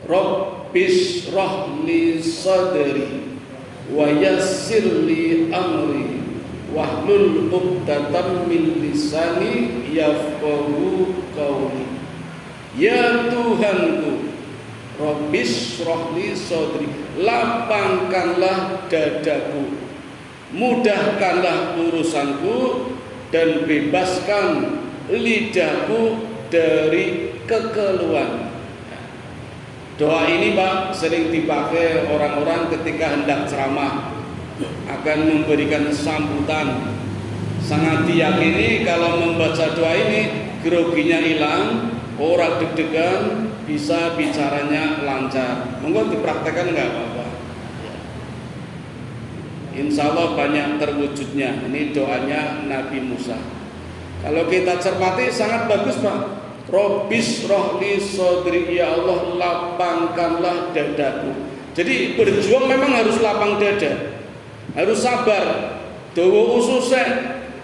Rabbis rahli sadri wa yassirli amri wahlul 'uqdatam min lisani yafqahu qawli. Ya Tuhanku, Rabbis rohli sodri, lapangkanlah dadaku, mudahkanlah urusanku, dan bebaskan lidahku dari kekeluhan. Doa ini Pak sering dipakai orang-orang ketika hendak ceramah, akan memberikan sambutan. Sangat diyakini kalau membaca doa ini groginya hilang, orang deg-degan, bisa bicaranya lancar. Monggo dipraktekkan enggak apa-apa. Insya Allah banyak terwujudnya. Ini doanya Nabi Musa. Kalau kita cermati sangat bagus Pak. Rabbis rohli sodri, ya Allah lapangkanlah dadaku. Jadi berjuang memang harus lapang dada, harus sabar. Dawa ususe,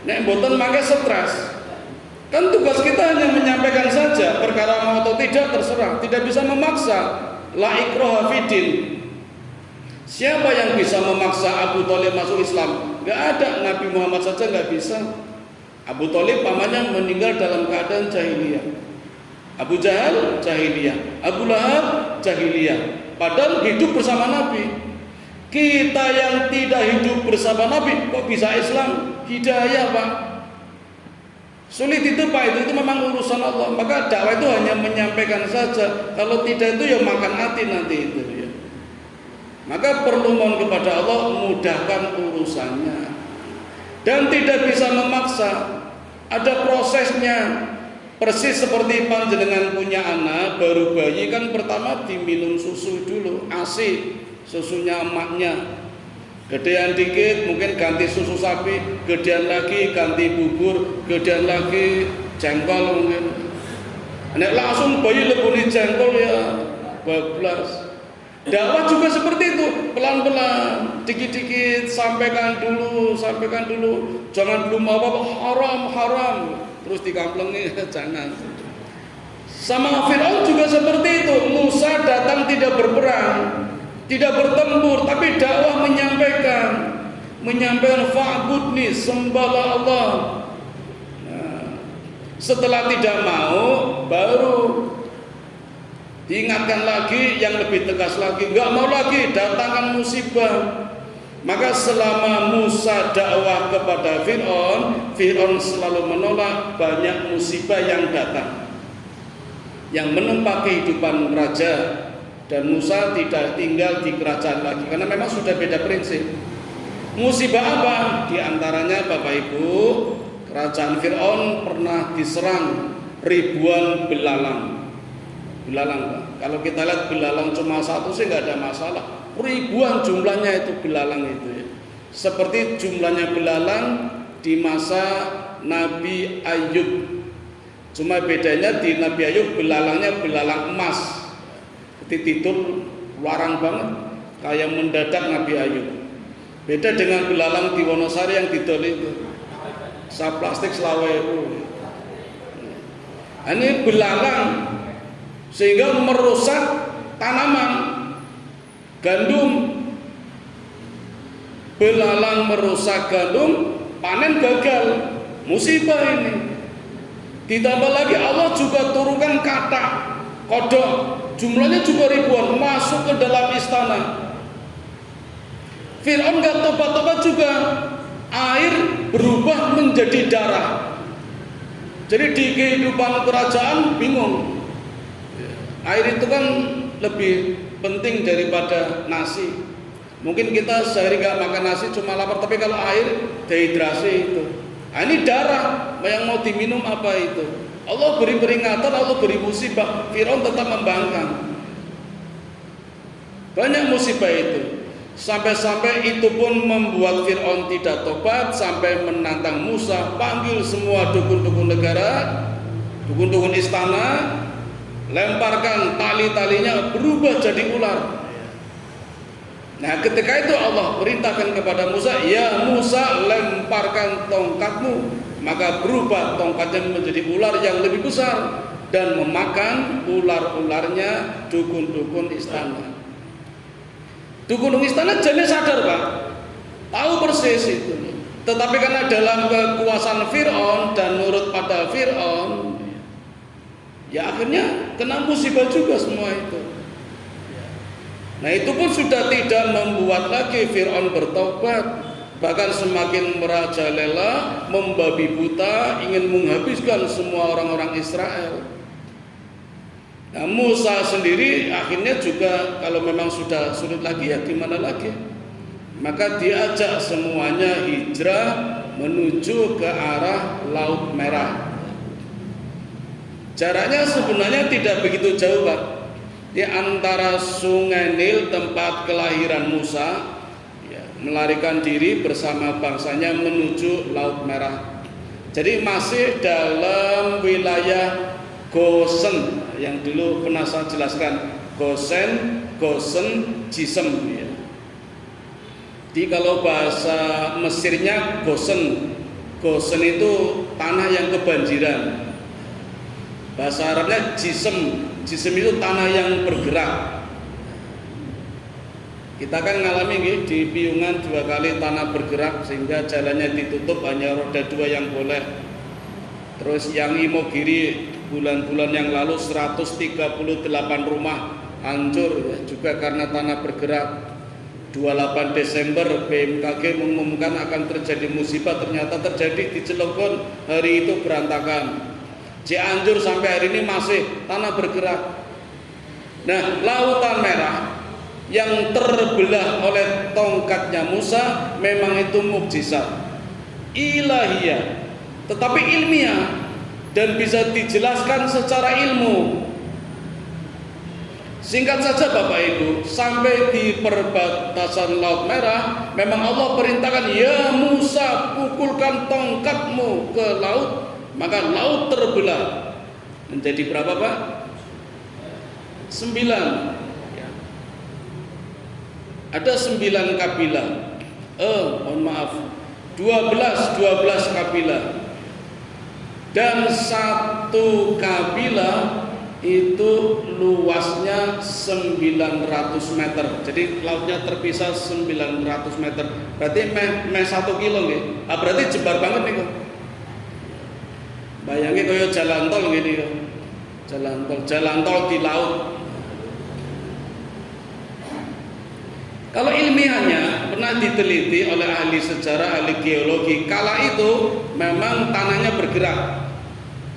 nek mboten mangke stres. Kan tugas kita hanya menyampaikan saja, perkara mau atau tidak terserah, tidak bisa memaksa. La ikraha fidin. Siapa yang bisa memaksa Abu Thalib masuk Islam? Gak ada, Nabi Muhammad saja gak bisa. Abu Thalib pamannya meninggal dalam keadaan jahiliyah. Abu Jahal jahiliyah, Abu Lahab jahiliyah. Padahal hidup bersama Nabi. Kita yang tidak hidup bersama Nabi kok bisa Islam? Hidayah Pak. Sulit itu Pak, itu memang urusan Allah. Maka dakwah itu hanya menyampaikan saja. Kalau tidak itu ya makan hati nanti itu ya. Maka perlu mohon kepada Allah mudahkan urusannya. Dan tidak bisa memaksa. Ada prosesnya. Persis seperti panjenengan punya anak baru bayi kan pertama diminum susu dulu, ASI, susunya emaknya. Gedean dikit mungkin ganti susu sapi, gedean lagi ganti bubur, gedean lagi jengkol mungkin. Nek langsung bayi lebuni jengkol ya bablas. Dakwah juga seperti itu, pelan-pelan, dikit-dikit, sampaikan dulu, jangan belum apa-apa, haram, terus dikamplengi, jangan. Sama Fir'aun juga seperti itu, Musa datang tidak berperang, tidak bertempur, tapi dakwah menyampaikan fa'budni, sembahlah Allah. Nah, setelah tidak mau, baru diingatkan lagi yang lebih tegas lagi, nggak mau lagi, datangkan musibah. Maka selama Musa dakwah kepada Fir'aun, Fir'aun selalu menolak, banyak musibah yang datang, yang menimpa kehidupan raja. Dan Musa tidak tinggal di kerajaan lagi, karena memang sudah beda prinsip. Musibah apa? Di antaranya Bapak Ibu, kerajaan Fir'aun pernah diserang ribuan belalang. Belalang Pak. Kalau kita lihat belalang cuma satu sih nggak ada masalah. Ribuan jumlahnya itu belalang itu ya. Seperti jumlahnya belalang di masa Nabi Ayub. Cuma bedanya di Nabi Ayub belalangnya belalang emas. Titul larang banget, kayak mendadak Nabi Ayub. Beda dengan belalang di Wonosari yang didol itu. Sa plastik selawe. Ini belalang sehingga merusak tanaman gandum. Belalang merusak gandum, panen gagal, musibah ini. Ditambah lagi Allah juga turunkan katak, kodok, jumlahnya juga ribuan, masuk ke dalam istana. Fir'aun gak tobat-tobat juga, air berubah menjadi darah. Jadi di kehidupan kerajaan bingung. Air itu kan lebih penting daripada nasi. Mungkin kita sehari gak makan nasi cuma lapar, tapi kalau air dehidrasi itu. Nah, ini darah yang mau diminum apa itu? Allah beri peringatan, Allah beri musibah. Fir'aun tetap membangkang. Banyak musibah itu. Sampai-sampai itu pun membuat Fir'aun tidak tobat, sampai menantang Musa, panggil semua dukun-dukun negara, dukun-dukun istana, lemparkan tali-talinya berubah jadi ular. Nah, ketika itu Allah perintahkan kepada Musa, ya Musa lemparkan tongkatmu, maka berubah tongkatnya menjadi ular yang lebih besar dan memakan ular-ularnya dukun-dukun istana. Dukun-dukun istana jadi sadar Pak, tahu persis itu. Tetapi karena dalam kekuasaan Fir'aun dan nurut pada Fir'aun, Ya akhirnya kena musibah juga semua itu. Nah itu pun sudah tidak membuat lagi Fir'aun bertobat, bahkan semakin merajalela, membabi buta, ingin menghabiskan semua orang-orang Israel. Nah Musa sendiri akhirnya juga kalau memang sudah sulit lagi ya gimana lagi, maka diajak semuanya hijrah menuju ke arah Laut Merah. Jaraknya sebenarnya tidak begitu jauh Pak, di antara Sungai Nil tempat kelahiran Musa ya, melarikan diri bersama bangsanya menuju Laut Merah. Jadi masih dalam wilayah Gosen yang dulu pernah saya jelaskan, Gosen, Jisem ya. Jadi kalau bahasa Mesirnya Gosen itu tanah yang kebanjiran. Bahasa Arabnya Jisem itu tanah yang bergerak. Kita kan ngalami di Piungan 2 kali tanah bergerak sehingga jalannya ditutup, hanya roda 2 yang boleh. Terus yang Imogiri bulan-bulan yang lalu 138 rumah hancur ya, juga karena tanah bergerak. 28 Desember BMKG mengumumkan akan terjadi musibah, ternyata terjadi di Cilegon, hari itu berantakan. Cianjur sampai hari ini masih tanah bergerak. Nah, Lautan Merah yang terbelah oleh tongkatnya Musa memang itu mukjizat ilahiyah, tetapi ilmiah dan bisa dijelaskan secara ilmu. Singkat saja Bapak Ibu, sampai di perbatasan Laut Merah memang Allah perintahkan, ya Musa pukulkan tongkatmu ke laut, maka laut terbelah menjadi berapa Pak? 9 ya. Ada 9 kabilah. Mohon maaf, 12 kabilah. Dan satu kabilah itu luasnya 900 meter. Jadi lautnya terpisah 900 meter. Berarti meh 1 kilo nggih. Berarti jebar banget nih kok. Bayangin kayak jalan tol gini kok. Jalan tol di laut. Kalau ilmiahnya pernah diteliti oleh ahli sejarah, ahli geologi, kala itu memang tanahnya bergerak.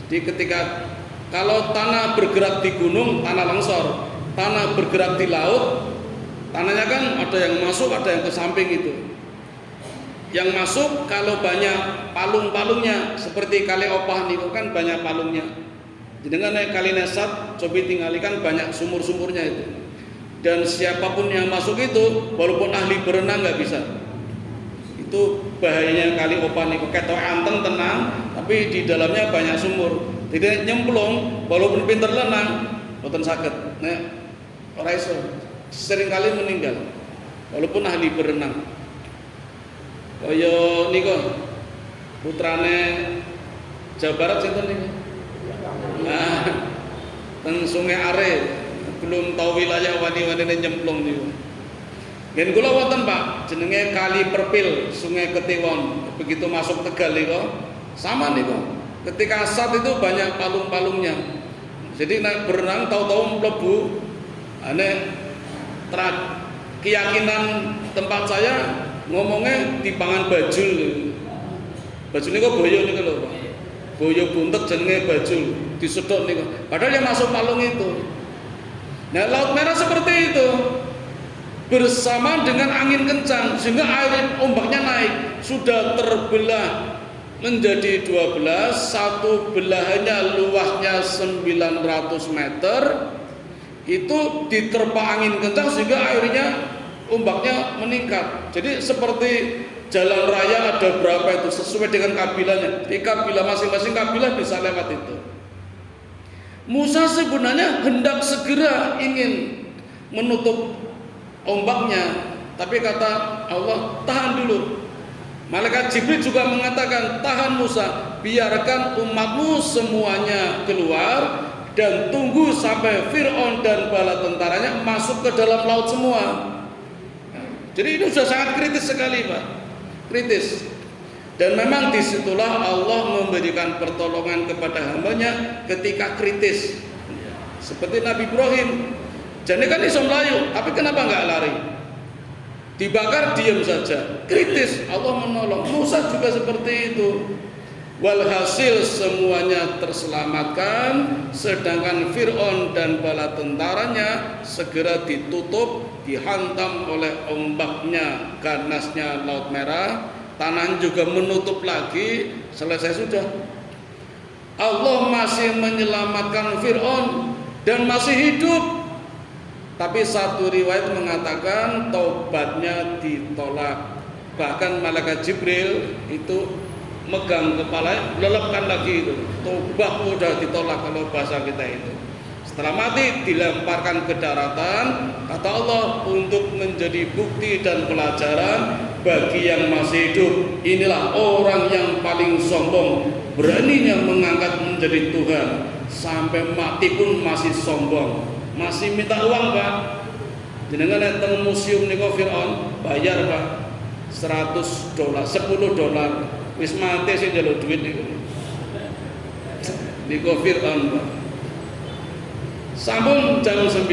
Jadi ketika kalau tanah bergerak di gunung, tanah longsor. Tanah bergerak di laut, tanahnya kan ada yang masuk, ada yang ke samping itu. Yang masuk kalau banyak palung-palungnya, seperti Kali Opah nih kan banyak palungnya. Jadi dengan Kali Nesat, coba tinggalikan banyak sumur-sumurnya itu. Dan siapapun yang masuk itu, walaupun ahli berenang nggak bisa. Itu bahayanya Kali Opah nih, ketok anteng tenang, tapi di dalamnya banyak sumur. Tidak nyemplung, walaupun pinter renang, boten sakit. Nah, ora iso. Seringkali meninggal, walaupun ahli berenang. Kaya niku putrane Jawa Barat sinten niku? Nah, teng Sungai Are, belum tahu wilayah wani-wanine nyemplung niku. Ngen kula wonten Pak, jenenge Kali Perpil, Sungai Ketiwon. Begitu masuk Tegal niku, sama niku. Ketika saat itu banyak palung-palungnya. Jadi naik berenang tahu-tahu mlebu. Aneh keyakinan tempat saya ngomongnya dipangan bajul. Bajul niku boyo niku lho, Pak. Boyo buntet jenenge bajul, disedot niku. Padahal yang masuk palung itu. Nah, Laut Merah seperti itu. Bersama dengan angin kencang sehingga air ombaknya naik, sudah terbelah menjadi 12, satu belahannya luasnya 900 meter, itu diterpa angin kencang sehingga airnya ombaknya meningkat. Jadi seperti jalan raya ada berapa itu sesuai dengan kabilahnya. Di kabilah masing-masing kabilah bisa lewat itu. Musa sebenarnya hendak segera ingin menutup ombaknya, tapi kata Allah, tahan dulu. Malaikat Jibril juga mengatakan, tahan Musa, biarkan umatmu semuanya keluar dan tunggu sampai Fir'aun dan bala tentaranya masuk ke dalam laut semua. Jadi ini sudah sangat kritis sekali Pak, kritis. Dan memang disitulah Allah memberikan pertolongan kepada hambanya ketika kritis. Seperti Nabi Ibrahim. Jadi kan iso melayu, tapi kenapa nggak lari? Dibakar diam saja. Kritis, Allah menolong. Musa juga seperti itu. Walhasil semuanya terselamatkan, sedangkan Fir'aun dan bala tentaranya segera ditutup, dihantam oleh ombaknya, ganasnya Laut Merah. Tanah juga menutup lagi, selesai sudah. Allah masih menyelamatkan Fir'aun dan masih hidup. Tapi satu riwayat mengatakan taubatnya ditolak. Bahkan malaikat Jibril itu megang kepala, lelepkan lagi itu. Taubat udah ditolak kalau bahasa kita itu. Setelah mati dilemparkan ke daratan, kata Allah, untuk menjadi bukti dan pelajaran bagi yang masih hidup. Inilah orang yang paling sombong, beraninya mengangkat menjadi Tuhan, sampai mati pun masih sombong, masih minta uang, Pak. Jenengan datang museum niko Fir'aun, bayar, Pak, $100, $10. Wis mati sih jalur duit niko Fir'aun, Pak. Sambung jam 9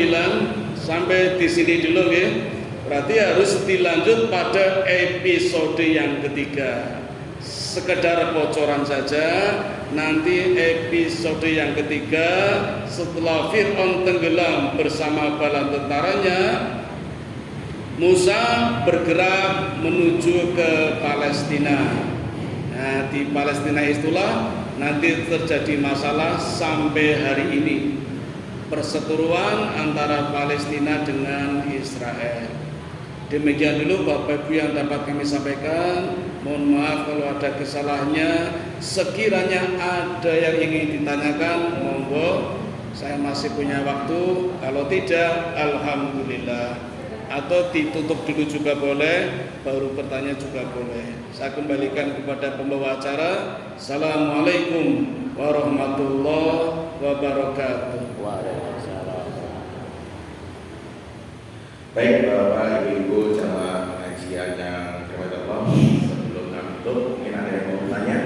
sampai di sini dulu ya. Berarti harus dilanjut pada episode yang ketiga. Sekedar bocoran saja, nanti episode yang ketiga setelah Fir'aun tenggelam bersama bala tentaranya, Musa bergerak menuju ke Palestina. Nah, di Palestina itulah nanti terjadi masalah sampai hari ini. Perseteruan antara Palestina dengan Israel. Demikian dulu Bapak Ibu yang dapat kami sampaikan. Mohon maaf kalau ada kesalahannya. Sekiranya ada yang ingin ditanyakan, monggo, saya masih punya waktu. Kalau tidak, alhamdulillah. Atau ditutup dulu juga boleh, baru bertanya juga boleh. Saya kembalikan kepada pembawa acara. Assalamualaikum warahmatullahi wabarakatuh. Baik Bapak Ibu jamaah pengajian yang dirahmati Allah, sebelum kami tutup mungkin ada yang mau bertanya?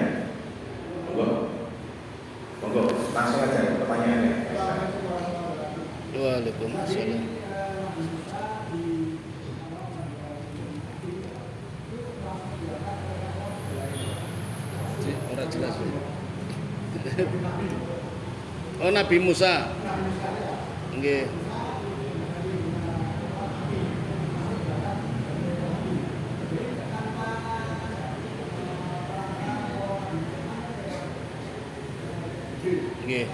Monggo langsung aja pertanyaannya. Waalaikumsalam. Orang jelas. Oh, Nabi Musa. Nggih. Nggih.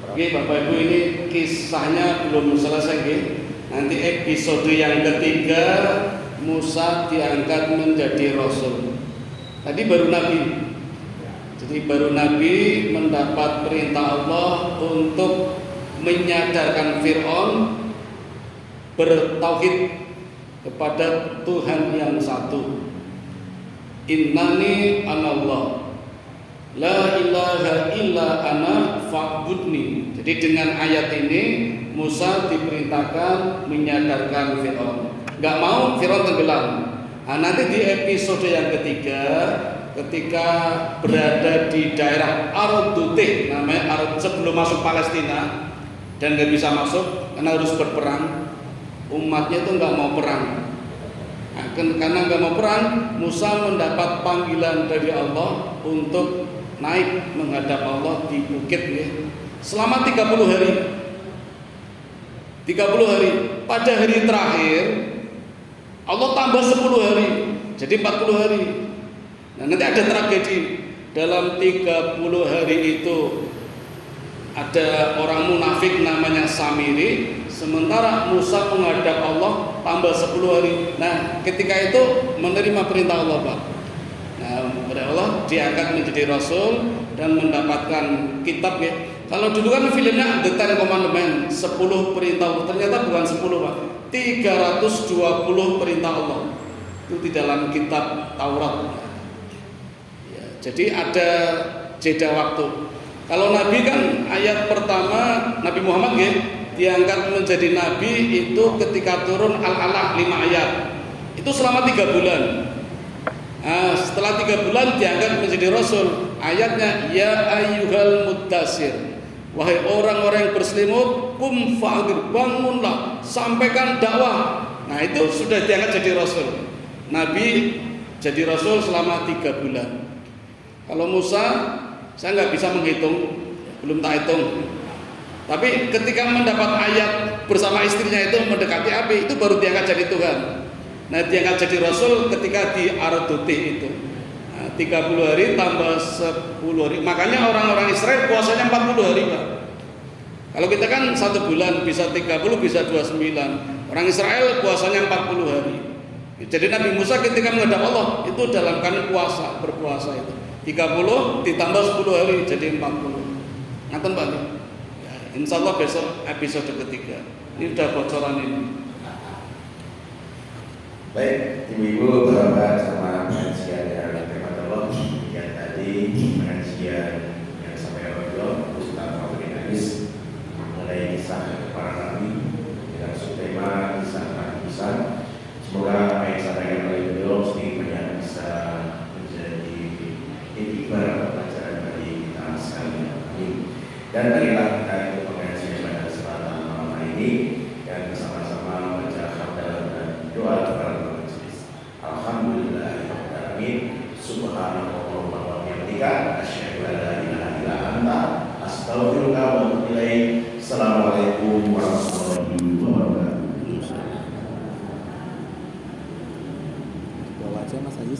Oke, Bapak Ibu, ini kisahnya belum selesai nggih. Nanti episode yang ketiga Musa diangkat menjadi rasul. Tadi baru nabi. Jadi baru nabi mendapat perintah Allah untuk menyadarkan Fir'aun bertauhid kepada Tuhan yang satu. Innani anallah, la ilaha illa ana fa'budni. Jadi dengan ayat ini Musa diperintahkan menyadarkan Fir'aun. Gak mau Fir'aun tenggelam. Nah, nanti di episode yang ketiga, ketika berada di daerah Ardutih, namanya sebelum masuk Palestina, dan gak bisa masuk karena harus berperang. Umatnya itu gak mau perang. Nah, karena gak mau perang, Musa mendapat panggilan dari Allah untuk naik menghadap Allah di bukit ya. Selama 30 hari. 30 hari. Pada hari terakhir Allah tambah 10 hari. Jadi 40 hari. Nah, nanti ada tragedi. Dalam 30 hari itu ada orang munafik namanya Samiri. Sementara Musa menghadap Allah tambah 10 hari. Nah, ketika itu menerima perintah Allah, Pak. Nah, oleh Allah diangkat menjadi rasul dan mendapatkan kitab ya. Kalau dulu kan filmnya The Ten Commandments, 10 perintah Allah. Ternyata bukan 10, Pak. 320 perintah Allah. Itu di dalam kitab Taurat. Ya, jadi ada jeda waktu. Kalau Nabi kan ayat pertama Nabi Muhammad ya, diangkat menjadi nabi itu ketika turun Al-Alaq 5 ayat. Itu selama 3 bulan. Nah, setelah 3 bulan diangkat menjadi rasul. Ayatnya ya ayyuhal muddatsir. Wahai orang-orang yang berselimut, kum fa'anzir, bangunlah, sampaikan dakwah. Nah, itu sudah diangkat jadi rasul. Nabi jadi rasul selama 3 bulan. Kalau Musa, saya nggak bisa menghitung, belum tak hitung. Tapi ketika mendapat ayat bersama istrinya itu mendekati api, itu baru diangkat jadi Tuhan. Nah, diangkat jadi Rasul ketika di Ardutih itu. Nah, 30 hari tambah 10 hari. Makanya orang-orang Israel puasanya 40 hari, Pak. Kalau kita kan 1 bulan bisa 30, bisa 29. Orang Israel puasanya 40 hari. Jadi Nabi Musa ketika menghadap Allah itu dalam keadaan puasa, berpuasa itu. 30 ditambah 10 hari jadi 40. Ngaten Pak? Ya, insya Allah besok episode ketiga. Ini sudah bocoran ini. Baik, ibu-ibu, bapak sama pengajian yang terima Allah yang tadi pengajian yang sampai Allah Ustaz Fadli Hadis mengenai kisah para nabi dengan subtema kisah nabi Musa. Semoga apa yang disampaikan oleh beliau sedikitnya bisa menjadi iktibar pelajaran bagi kita sekalian. Dan marilah kita ikut pengajian pada kesempatan malam hari ini dan bersama-sama baca hamdalah dan doa kepada majelis. Alhamdulillahirabbil alamin. Subhanallah wa bihamdika asyhadu an la ilaha illa anta astaghfiruka wa atubu ilaik. Assalamualaikum warahmatullahi wabarakatuh. Bawa aja Mas Aziz.